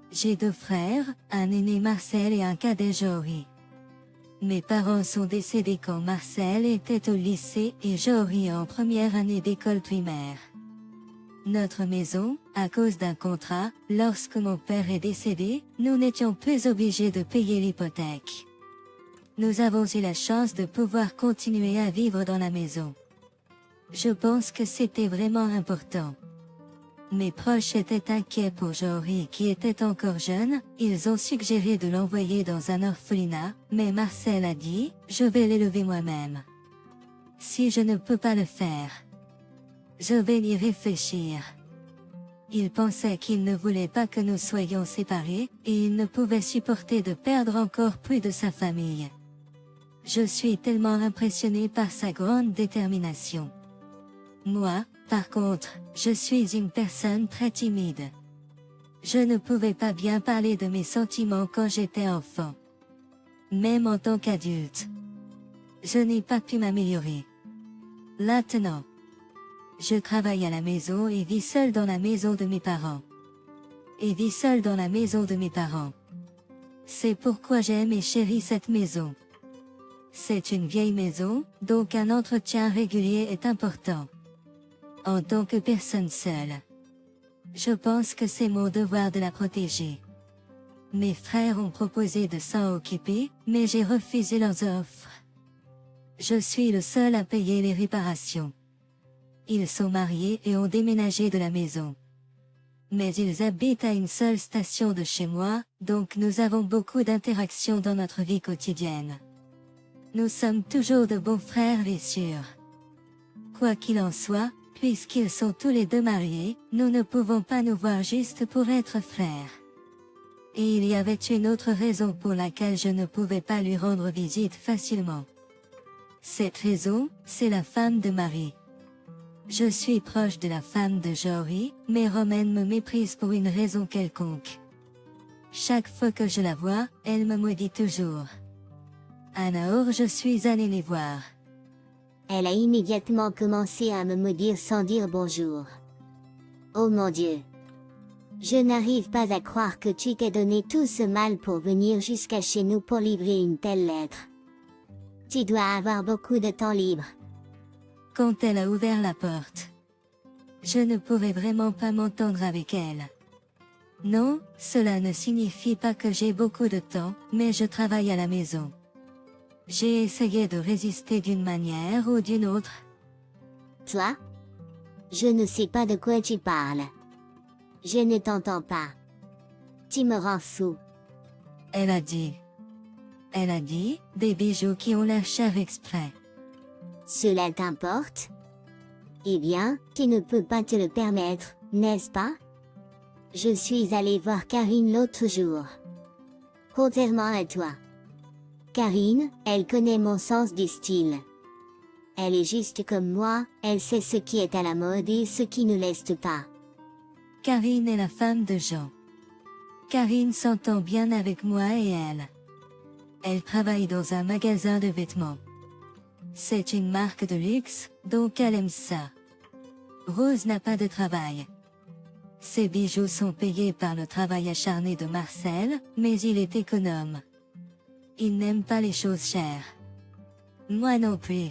J'ai 2 frères, un aîné Marcel et un cadet Jory. Mes parents sont décédés quand Marcel était au lycée et Jory en première année d'école primaire. Notre maison, à cause d'un contrat, lorsque mon père est décédé, nous n'étions plus obligés de payer l'hypothèque. Nous avons eu la chance de pouvoir continuer à vivre dans la maison. Je pense que c'était vraiment important. Mes proches étaient inquiets pour Jory qui était encore jeune, ils ont suggéré de l'envoyer dans un orphelinat, mais Marcel a dit, je vais l'élever moi-même. Si je ne peux pas le faire, je vais y réfléchir. Il pensait qu'il ne voulait pas que nous soyons séparés, et il ne pouvait supporter de perdre encore plus de sa famille. Je suis tellement impressionnée par sa grande détermination. Moi, par contre, je suis une personne très timide. Je ne pouvais pas bien parler de mes sentiments quand j'étais enfant. Même en tant qu'adulte, je n'ai pas pu m'améliorer. Maintenant, je travaille à la maison et vis seul dans la maison de mes parents. C'est pourquoi j'aime et chéris cette maison. C'est une vieille maison, donc un entretien régulier est important. En tant que personne seule, je pense que c'est mon devoir de la protéger. Mes frères ont proposé de s'en occuper, mais j'ai refusé leurs offres. Je suis le seul à payer les réparations. Ils sont mariés et ont déménagé de la maison. Mais ils habitent à une seule station de chez moi, donc nous avons beaucoup d'interactions dans notre vie quotidienne. Nous sommes toujours de bons frères et sœurs. Quoi qu'il en soit, puisqu'ils sont tous les deux mariés, nous ne pouvons pas nous voir juste pour être frères. Et il y avait une autre raison pour laquelle je ne pouvais pas lui rendre visite facilement. Cette raison, c'est la femme de Marie. Je suis proche de la femme de Jory, mais Romaine me méprise pour une raison quelconque. Chaque fois que je la vois, elle me maudit toujours. À Nahor, je suis allé les voir. Elle a immédiatement commencé à me maudire sans dire bonjour. Oh mon Dieu! Je n'arrive pas à croire que tu t'es donné tout ce mal pour venir jusqu'à chez nous pour livrer une telle lettre. Tu dois avoir beaucoup de temps libre. Quand elle a ouvert la porte, je ne pourrais vraiment pas m'entendre avec elle. Non, cela ne signifie pas que j'ai beaucoup de temps, mais je travaille à la maison. J'ai essayé de résister d'une manière ou d'une autre. Toi? Je ne sais pas de quoi tu parles. Je ne t'entends pas. Tu me rends fou. Elle a dit, des bijoux qui ont l'air chers exprès. Cela t'importe? Eh bien, tu ne peux pas te le permettre, n'est-ce pas? Je suis allée voir Karine l'autre jour. Contrairement à toi. Karine, elle connaît mon sens du style. Elle est juste comme moi, elle sait ce qui est à la mode et ce qui ne l'est pas. Karine est la femme de Jean. Karine s'entend bien avec moi et elle. Elle travaille dans un magasin de vêtements. C'est une marque de luxe, donc elle aime ça. Rose n'a pas de travail. Ses bijoux sont payés par le travail acharné de Marcel, mais il est économe. Il n'aime pas les choses chères. Moi non plus.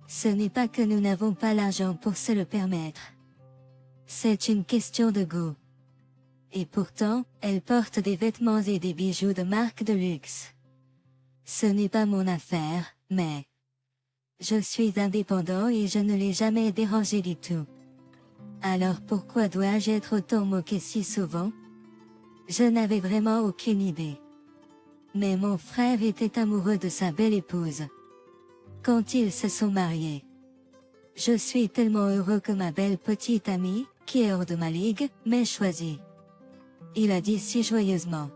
Ce n'est pas que nous n'avons pas l'argent pour se le permettre. C'est une question de goût. Et pourtant, elle porte des vêtements et des bijoux de marque de luxe. Ce n'est pas mon affaire, mais je suis indépendant et je ne l'ai jamais dérangé du tout. Alors pourquoi dois-je être autant moqué si souvent? Je n'avais vraiment aucune idée. Mais mon frère était amoureux de sa belle épouse. Quand ils se sont mariés, je suis tellement heureux que ma belle petite amie, qui est hors de ma ligue, m'ait choisi. Il a dit si joyeusement.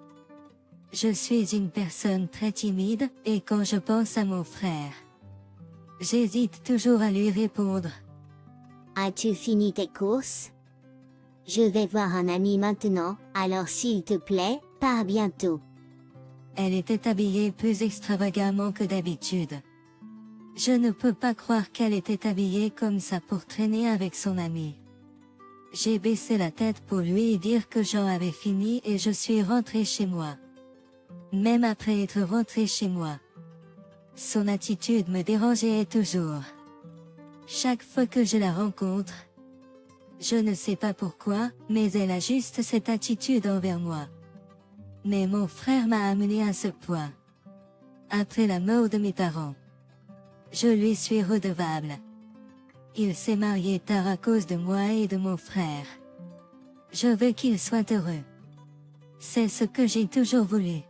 Je suis une personne très timide, et quand je pense à mon frère, j'hésite toujours à lui répondre. As-tu fini tes courses? Je vais voir un ami maintenant, alors s'il te plaît, pars bientôt. Elle était habillée plus extravagamment que d'habitude. Je ne peux pas croire qu'elle était habillée comme ça pour traîner avec son ami. J'ai baissé la tête pour lui dire que Jean avait fini et je suis rentrée chez moi. Même après être rentrée chez moi, son attitude me dérangeait toujours. Chaque fois que je la rencontre, je ne sais pas pourquoi, mais elle a juste cette attitude envers moi. Mais mon frère m'a amené à ce point. Après la mort de mes parents, je lui suis redevable. Il s'est marié tard à cause de moi et de mon frère. Je veux qu'il soit heureux. C'est ce que j'ai toujours voulu.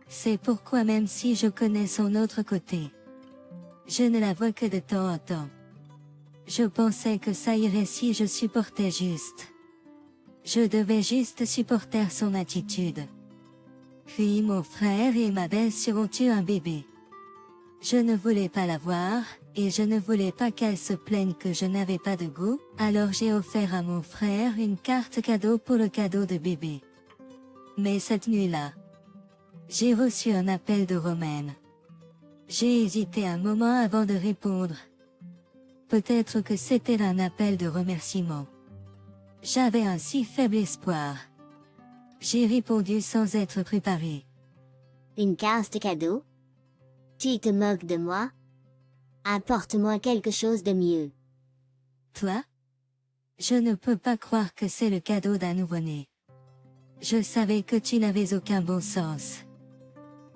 C'est pourquoi même si je connais son autre côté, je ne la vois que de temps en temps. Je pensais que ça irait si je supportais juste. Je devais juste supporter son attitude. Puis mon frère et ma belle-sœur ont eu un bébé. Je ne voulais pas la voir, et je ne voulais pas qu'elle se plaigne que je n'avais pas de goût, alors j'ai offert à mon frère une carte cadeau pour le cadeau de bébé. Mais cette nuit-là, j'ai reçu un appel de Romaine. J'ai hésité un moment avant de répondre. Peut-être que c'était un appel de remerciement. J'avais un si faible espoir. J'ai répondu sans être préparé. Une carte cadeau? Tu te moques de moi? Apporte-moi quelque chose de mieux. Toi? Je ne peux pas croire que c'est le cadeau d'un nouveau-né. Je savais que tu n'avais aucun bon sens.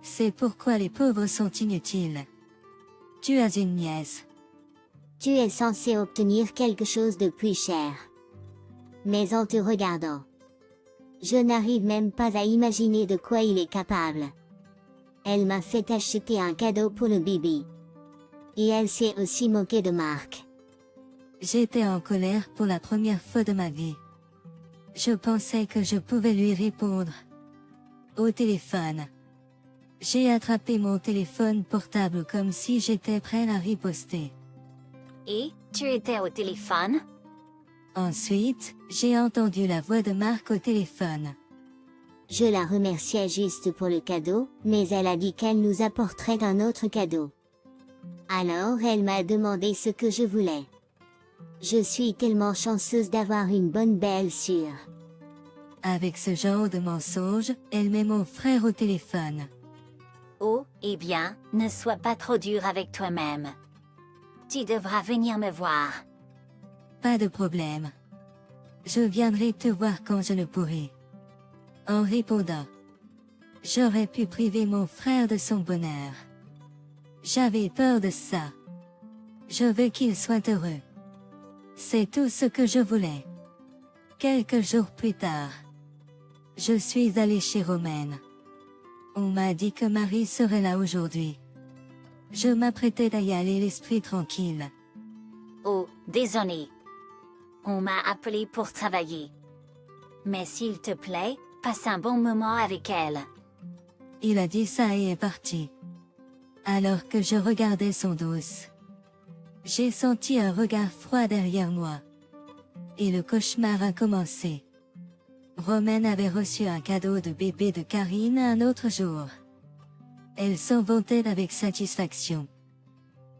C'est pourquoi les pauvres sont inutiles. Tu as une nièce. Tu es censé obtenir quelque chose de plus cher. Mais en te regardant, je n'arrive même pas à imaginer de quoi il est capable. Elle m'a fait acheter un cadeau pour le bébé. Et elle s'est aussi moquée de Marc. J'étais en colère pour la première fois de ma vie. Je pensais que je pouvais lui répondre. Au téléphone. J'ai attrapé mon téléphone portable comme si j'étais prêt à riposter. Et, tu étais au téléphone? Ensuite, j'ai entendu la voix de Marc au téléphone. Je la remerciais juste pour le cadeau, mais elle a dit qu'elle nous apporterait un autre cadeau. Alors elle m'a demandé ce que je voulais. Je suis tellement chanceuse d'avoir une bonne belle-sœur. Avec ce genre de mensonge, elle met mon frère au téléphone. Oh, eh bien, ne sois pas trop dur avec toi-même. Tu devras venir me voir. Pas de problème. Je viendrai te voir quand je le pourrai. En répondant, j'aurais pu priver mon frère de son bonheur. J'avais peur de ça. Je veux qu'il soit heureux. C'est tout ce que je voulais. Quelques jours plus tard, je suis allée chez Romaine. On m'a dit que Marie serait là aujourd'hui. Je m'apprêtais à y aller l'esprit tranquille. Oh, désolé. On m'a appelé pour travailler. Mais s'il te plaît, passe un bon moment avec elle. Il a dit ça et est parti. Alors que je regardais son dos, j'ai senti un regard froid derrière moi. Et le cauchemar a commencé. Romaine avait reçu un cadeau de bébé de Karine un autre jour. Elle s'en vantait avec satisfaction.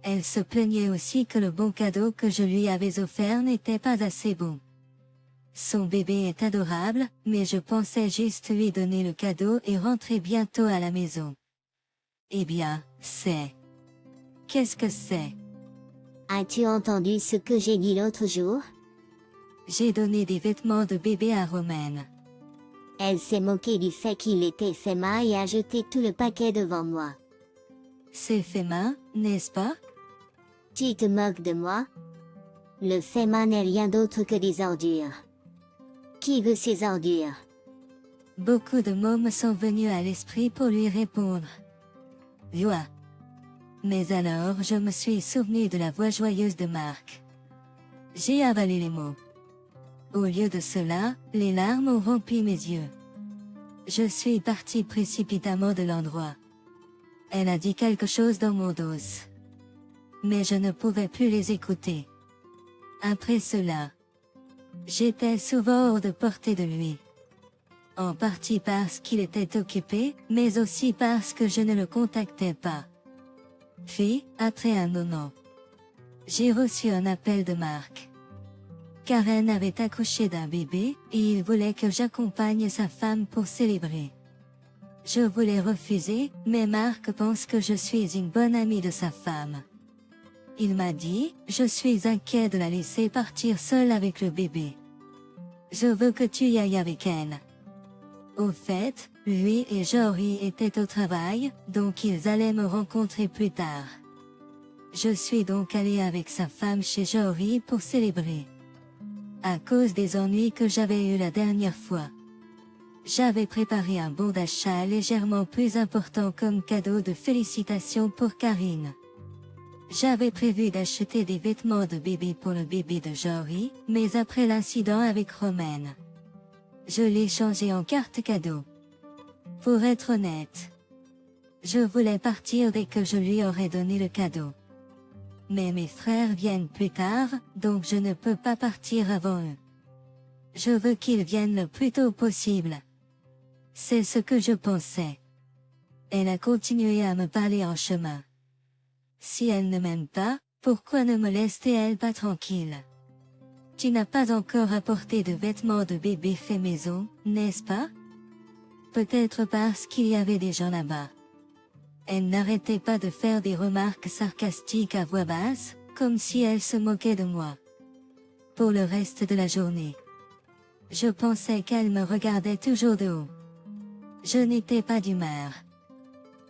Elle se plaignait aussi que le bon cadeau que je lui avais offert n'était pas assez bon. Son bébé est adorable, mais je pensais juste lui donner le cadeau et rentrer bientôt à la maison. Eh bien, Qu'est-ce que c'est? As-tu entendu ce que j'ai dit l'autre jour? J'ai donné des vêtements de bébé à Romaine. Elle s'est moquée du fait qu'il était fait main et a jeté tout le paquet devant moi. C'est fait main, n'est-ce pas? Tu te moques de moi? Le fait main n'est rien d'autre que des ordures. Qui veut ces ordures? Beaucoup de mots me sont venus à l'esprit pour lui répondre. Joie. Mais alors je me suis souvenu de la voix joyeuse de Marc. J'ai avalé les mots. Au lieu de cela, les larmes ont rempli mes yeux. Je suis parti précipitamment de l'endroit. Elle a dit quelque chose dans mon dos. Mais je ne pouvais plus les écouter. Après cela, j'étais souvent hors de portée de lui. En partie parce qu'il était occupé, mais aussi parce que je ne le contactais pas. Puis, après un moment, j'ai reçu un appel de Marc. Karen avait accouché d'un bébé, et il voulait que j'accompagne sa femme pour célébrer. Je voulais refuser, mais Marc pense que je suis une bonne amie de sa femme. Il m'a dit, je suis inquiet de la laisser partir seule avec le bébé. Je veux que tu y ailles avec elle. Au fait, lui et Jory étaient au travail, donc ils allaient me rencontrer plus tard. Je suis donc allée avec sa femme chez Jory pour célébrer. À cause des ennuis que j'avais eus la dernière fois, j'avais préparé un bon d'achat légèrement plus important comme cadeau de félicitations pour Karine. J'avais prévu d'acheter des vêtements de bébé pour le bébé de Jory, mais après l'incident avec Romaine, je l'ai changé en carte cadeau. Pour être honnête, je voulais partir dès que je lui aurais donné le cadeau. Mais mes frères viennent plus tard, donc je ne peux pas partir avant eux. Je veux qu'ils viennent le plus tôt possible. C'est ce que je pensais. Elle a continué à me parler en chemin. Si elle ne m'aime pas, pourquoi ne me laisse-t-elle pas tranquille? Tu n'as pas encore apporté de vêtements de bébé fait maison, n'est-ce pas? Peut-être parce qu'il y avait des gens là-bas. Elle n'arrêtait pas de faire des remarques sarcastiques à voix basse, comme si elle se moquait de moi. Pour le reste de la journée, je pensais qu'elle me regardait toujours de haut. Je n'étais pas d'humeur.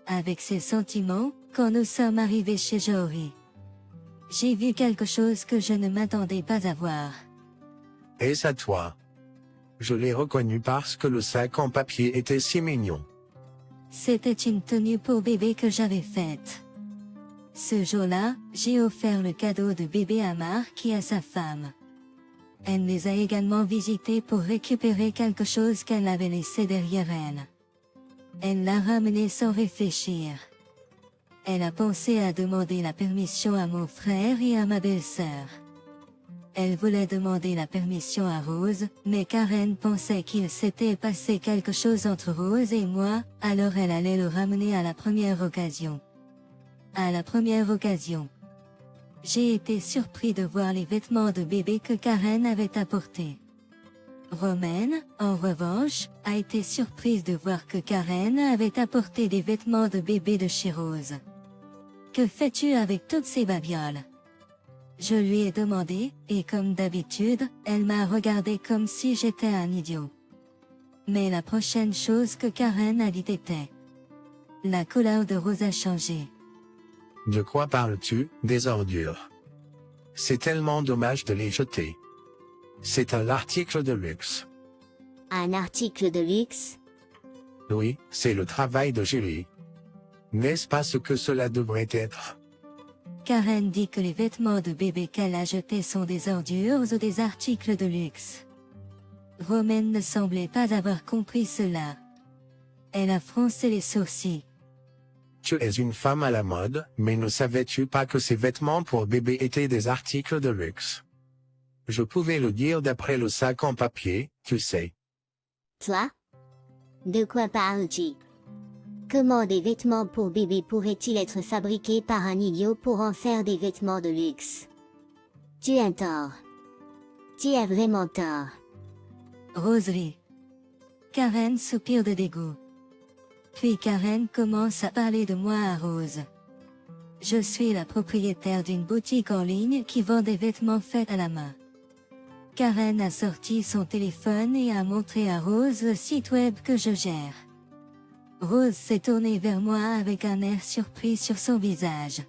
Avec ces sentiments, quand nous sommes arrivés chez Jory, j'ai vu quelque chose que je ne m'attendais pas à voir. Est-ce à toi? Je l'ai reconnu parce que le sac en papier était si mignon. C'était une tenue pour bébé que j'avais faite. Ce jour-là, j'ai offert le cadeau de bébé à Marc et à sa femme. Elle les a également visités pour récupérer quelque chose qu'elle avait laissé derrière elle. Elle l'a ramené sans réfléchir. Elle a pensé à demander la permission à mon frère et à ma belle-sœur. Elle voulait demander la permission à Rose, mais Karen pensait qu'il s'était passé quelque chose entre Rose et moi, alors elle allait le ramener à la première occasion. À la première occasion. J'ai été surpris de voir les vêtements de bébé que Karen avait apportés. Romaine, en revanche, a été surprise de voir que Karen avait apporté des vêtements de bébé de chez Rose. Que fais-tu avec toutes ces babioles? Je lui ai demandé, et comme d'habitude, elle m'a regardé comme si j'étais un idiot. Mais la prochaine chose que Karen a dit était: la couleur de Rose a changé. De quoi parles-tu, des ordures? C'est tellement dommage de les jeter. C'est un article de luxe. Un article de luxe? Oui, c'est le travail de Julie. N'est-ce pas ce que cela devrait être? Karen dit que les vêtements de bébé qu'elle a jetés sont des ordures ou des articles de luxe. Romaine ne semblait pas avoir compris cela. Elle a froncé les sourcils. Tu es une femme à la mode, mais ne savais-tu pas que ces vêtements pour bébé étaient des articles de luxe? Je pouvais le dire d'après le sac en papier, tu sais. Toi? De quoi parles-tu? Comment des vêtements pour bébé pourraient-ils être fabriqués par un idiot pour en faire des vêtements de luxe? Tu as tort. Tu as vraiment tort. Roserie. Karen soupire de dégoût. Puis Karen commence à parler de moi à Rose. Je suis la propriétaire d'une boutique en ligne qui vend des vêtements faits à la main. Karen a sorti son téléphone et a montré à Rose le site web que je gère. Rose s'est tournée vers moi avec un air surpris sur son visage.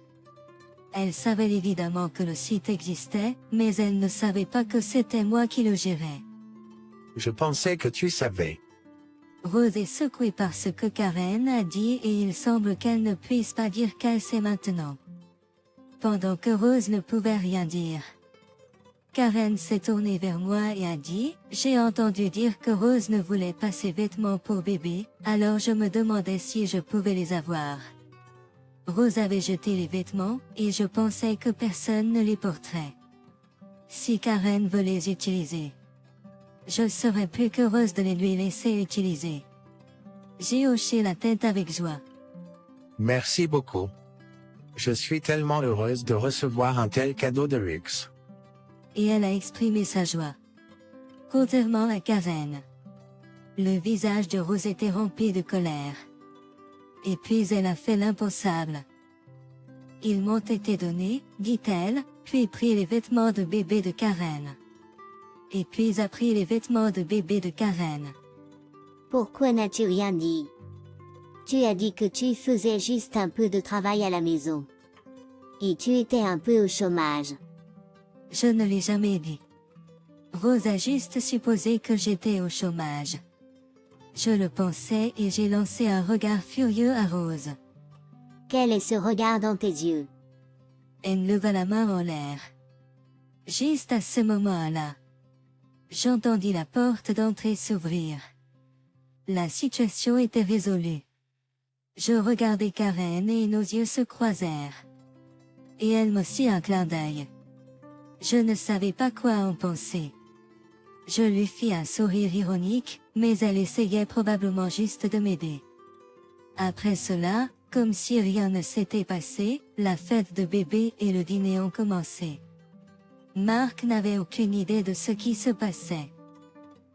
Elle savait évidemment que le site existait, mais elle ne savait pas que c'était moi qui le gérais. Je pensais que tu savais. Rose est secouée par ce que Karen a dit et il semble qu'elle ne puisse pas dire qu'elle sait maintenant. Pendant que Rose ne pouvait rien dire. Karen s'est tournée vers moi et a dit: j'ai entendu dire que Rose ne voulait pas ses vêtements pour bébé, alors je me demandais si je pouvais les avoir. Rose avait jeté les vêtements, et je pensais que personne ne les porterait. Si Karen veut les utiliser, je serais plus qu'heureuse de les lui laisser utiliser. J'ai hoché la tête avec joie. Merci beaucoup. Je suis tellement heureuse de recevoir un tel cadeau de luxe. Et elle a exprimé sa joie. Contrairement à Karen. Le visage de Rose était rempli de colère. Et puis elle a fait l'impensable. Ils m'ont été donnés, dit-elle, puis pris les vêtements de bébé de Karen. Et puis a pris les vêtements de bébé de Karen. Pourquoi n'as-tu rien dit? Tu as dit que tu faisais juste un peu de travail à la maison. Et tu étais un peu au chômage. Je ne l'ai jamais dit. Rose a juste supposé que j'étais au chômage. Je le pensais et j'ai lancé un regard furieux à Rose. Quel est ce regard dans tes yeux? Elle leva la main en l'air. Juste à ce moment-là, j'entendis la porte d'entrée s'ouvrir. La situation était résolue. Je regardai Karen et nos yeux se croisèrent. Et elle me fit un clin d'œil. Je ne savais pas quoi en penser. Je lui fis un sourire ironique, mais elle essayait probablement juste de m'aider. Après cela, comme si rien ne s'était passé, la fête de bébé et le dîner ont commencé. Marc n'avait aucune idée de ce qui se passait.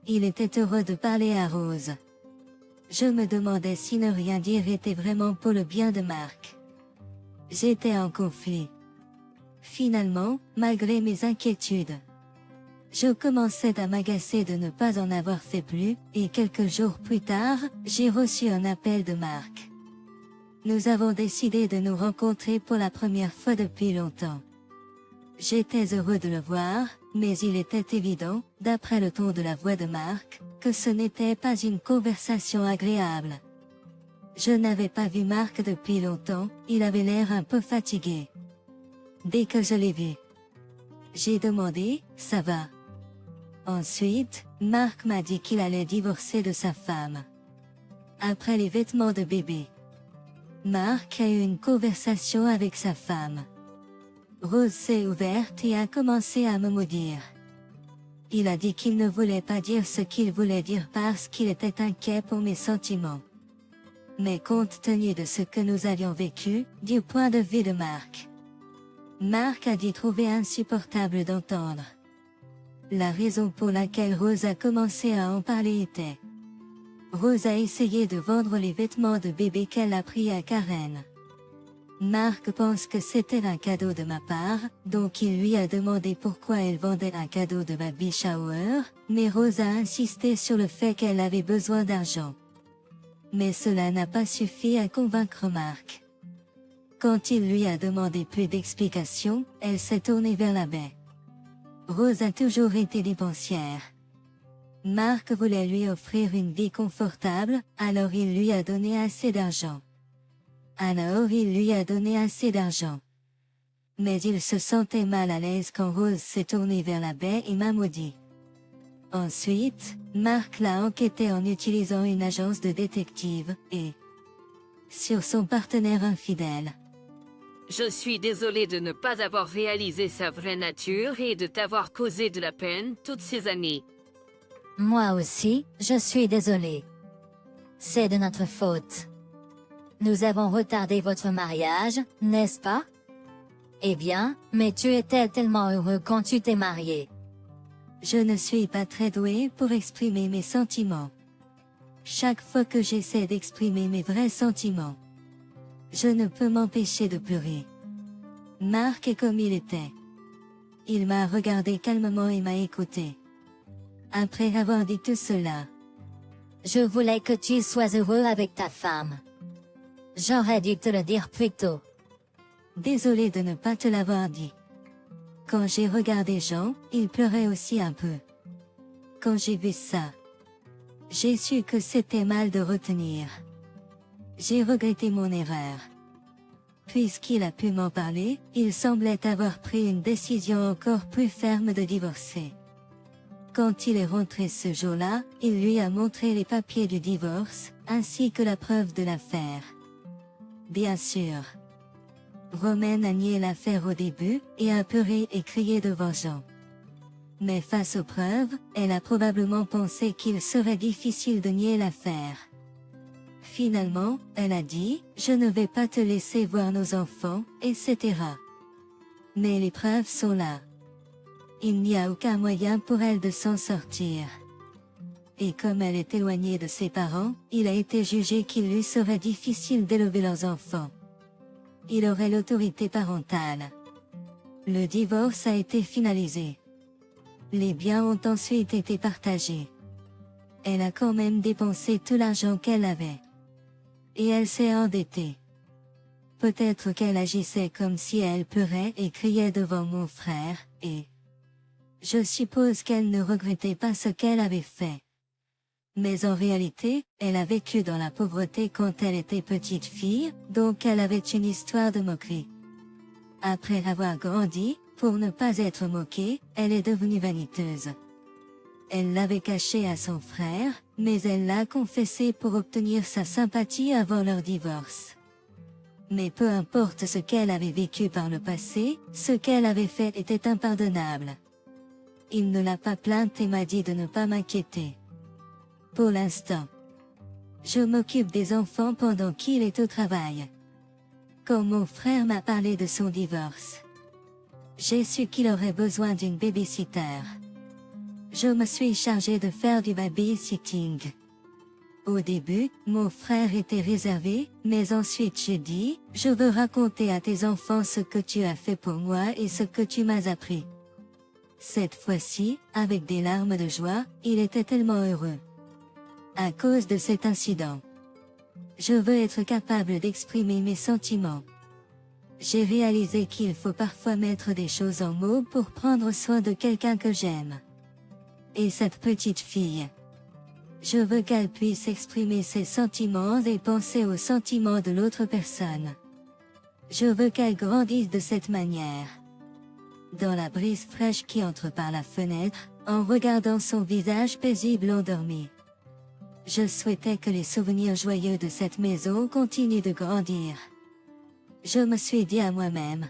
Il était heureux de parler à Rose. Je me demandais si ne rien dire était vraiment pour le bien de Marc. J'étais en conflit. Finalement, malgré mes inquiétudes, je commençais à m'agacer de ne pas en avoir fait plus, et quelques jours plus tard, j'ai reçu un appel de Marc. Nous avons décidé de nous rencontrer pour la première fois depuis longtemps. J'étais heureux de le voir, mais il était évident, d'après le ton de la voix de Marc, que ce n'était pas une conversation agréable. Je n'avais pas vu Marc depuis longtemps, il avait l'air un peu fatigué. Dès que je l'ai vu, j'ai demandé, ça va? Ensuite, Marc m'a dit qu'il allait divorcer de sa femme. Après les vêtements de bébé, Marc a eu une conversation avec sa femme. Rose s'est ouverte et a commencé à me maudire. Il a dit qu'il ne voulait pas dire ce qu'il voulait dire parce qu'il était inquiet pour mes sentiments. Mais compte tenu de ce que nous avions vécu, du point de vue de Marc, Marc a dit trouver insupportable d'entendre. La raison pour laquelle Rose a commencé à en parler était: Rose a essayé de vendre les vêtements de bébé qu'elle a pris à Karen. Marc pense que c'était un cadeau de ma part, donc il lui a demandé pourquoi elle vendait un cadeau de baby shower, mais Rose a insisté sur le fait qu'elle avait besoin d'argent. Mais cela n'a pas suffi à convaincre Marc. Quand il lui a demandé plus d'explications, elle s'est tournée vers la baie. Rose a toujours été dépensière. Marc voulait lui offrir une vie confortable, alors il lui a donné assez d'argent. Mais il se sentait mal à l'aise quand Rose s'est tournée vers la baie et m'a maudit. Ensuite, Marc l'a enquêté en utilisant une agence de détective, et sur son partenaire infidèle. Je suis désolée de ne pas avoir réalisé sa vraie nature et de t'avoir causé de la peine toutes ces années. Moi aussi, je suis désolée. C'est de notre faute. Nous avons retardé votre mariage, n'est-ce pas? Eh bien, mais tu étais tellement heureux quand tu t'es marié. Je ne suis pas très douée pour exprimer mes sentiments. Chaque fois que j'essaie d'exprimer mes vrais sentiments, je ne peux m'empêcher de pleurer. Marc est comme il était. Il m'a regardé calmement et m'a écouté. Après avoir dit tout cela, Je voulais que tu sois heureux avec ta femme. J'aurais dû te le dire plus tôt. Désolé de ne pas te l'avoir dit. Quand j'ai regardé Jean, il pleurait aussi un peu. Quand j'ai vu ça, j'ai su que c'était mal de retenir. J'ai regretté mon erreur. Puisqu'il a pu m'en parler, il semblait avoir pris une décision encore plus ferme de divorcer. Quand il est rentré ce jour-là, il lui a montré les papiers du divorce, ainsi que la preuve de l'affaire. Bien sûr, Romaine a nié l'affaire au début, et a pleuré et crié devant Jean. Mais face aux preuves, elle a probablement pensé qu'il serait difficile de nier l'affaire. Finalement, elle a dit, je ne vais pas te laisser voir nos enfants, etc. Mais les preuves sont là. Il n'y a aucun moyen pour elle de s'en sortir. Et comme elle est éloignée de ses parents, il a été jugé qu'il lui serait difficile d'élever leurs enfants. Il aurait l'autorité parentale. Le divorce a été finalisé. Les biens ont ensuite été partagés. Elle a quand même dépensé tout l'argent qu'elle avait. Et elle s'est endettée. Peut-être qu'elle agissait comme si elle pleurait et criait devant mon frère, et je suppose qu'elle ne regrettait pas ce qu'elle avait fait. Mais en réalité, elle a vécu dans la pauvreté quand elle était petite fille, donc elle avait une histoire de moquerie. Après avoir grandi, pour ne pas être moquée, elle est devenue vaniteuse. Elle l'avait caché à son frère, mais elle l'a confessé pour obtenir sa sympathie avant leur divorce. Mais peu importe ce qu'elle avait vécu par le passé, ce qu'elle avait fait était impardonnable. Il ne l'a pas plainte et m'a dit de ne pas m'inquiéter. Pour l'instant, je m'occupe des enfants pendant qu'il est au travail. Quand mon frère m'a parlé de son divorce, j'ai su qu'il aurait besoin d'une babysitter. Je me suis chargée de faire du babysitting. Au début, mon frère était réservé, mais ensuite j'ai dit, je veux raconter à tes enfants ce que tu as fait pour moi et ce que tu m'as appris. Cette fois-ci, avec des larmes de joie, il était tellement heureux. À cause de cet incident, je veux être capable d'exprimer mes sentiments. J'ai réalisé qu'il faut parfois mettre des choses en mots pour prendre soin de quelqu'un que j'aime. Et cette petite fille, Je veux qu'elle puisse exprimer ses sentiments et penser aux sentiments de l'autre personne. Je veux qu'elle grandisse de cette manière. Dans la brise fraîche qui entre par la fenêtre, en regardant son visage paisible endormi. Je souhaitais que les souvenirs joyeux de cette maison continuent de grandir. Je me suis dit à moi-même,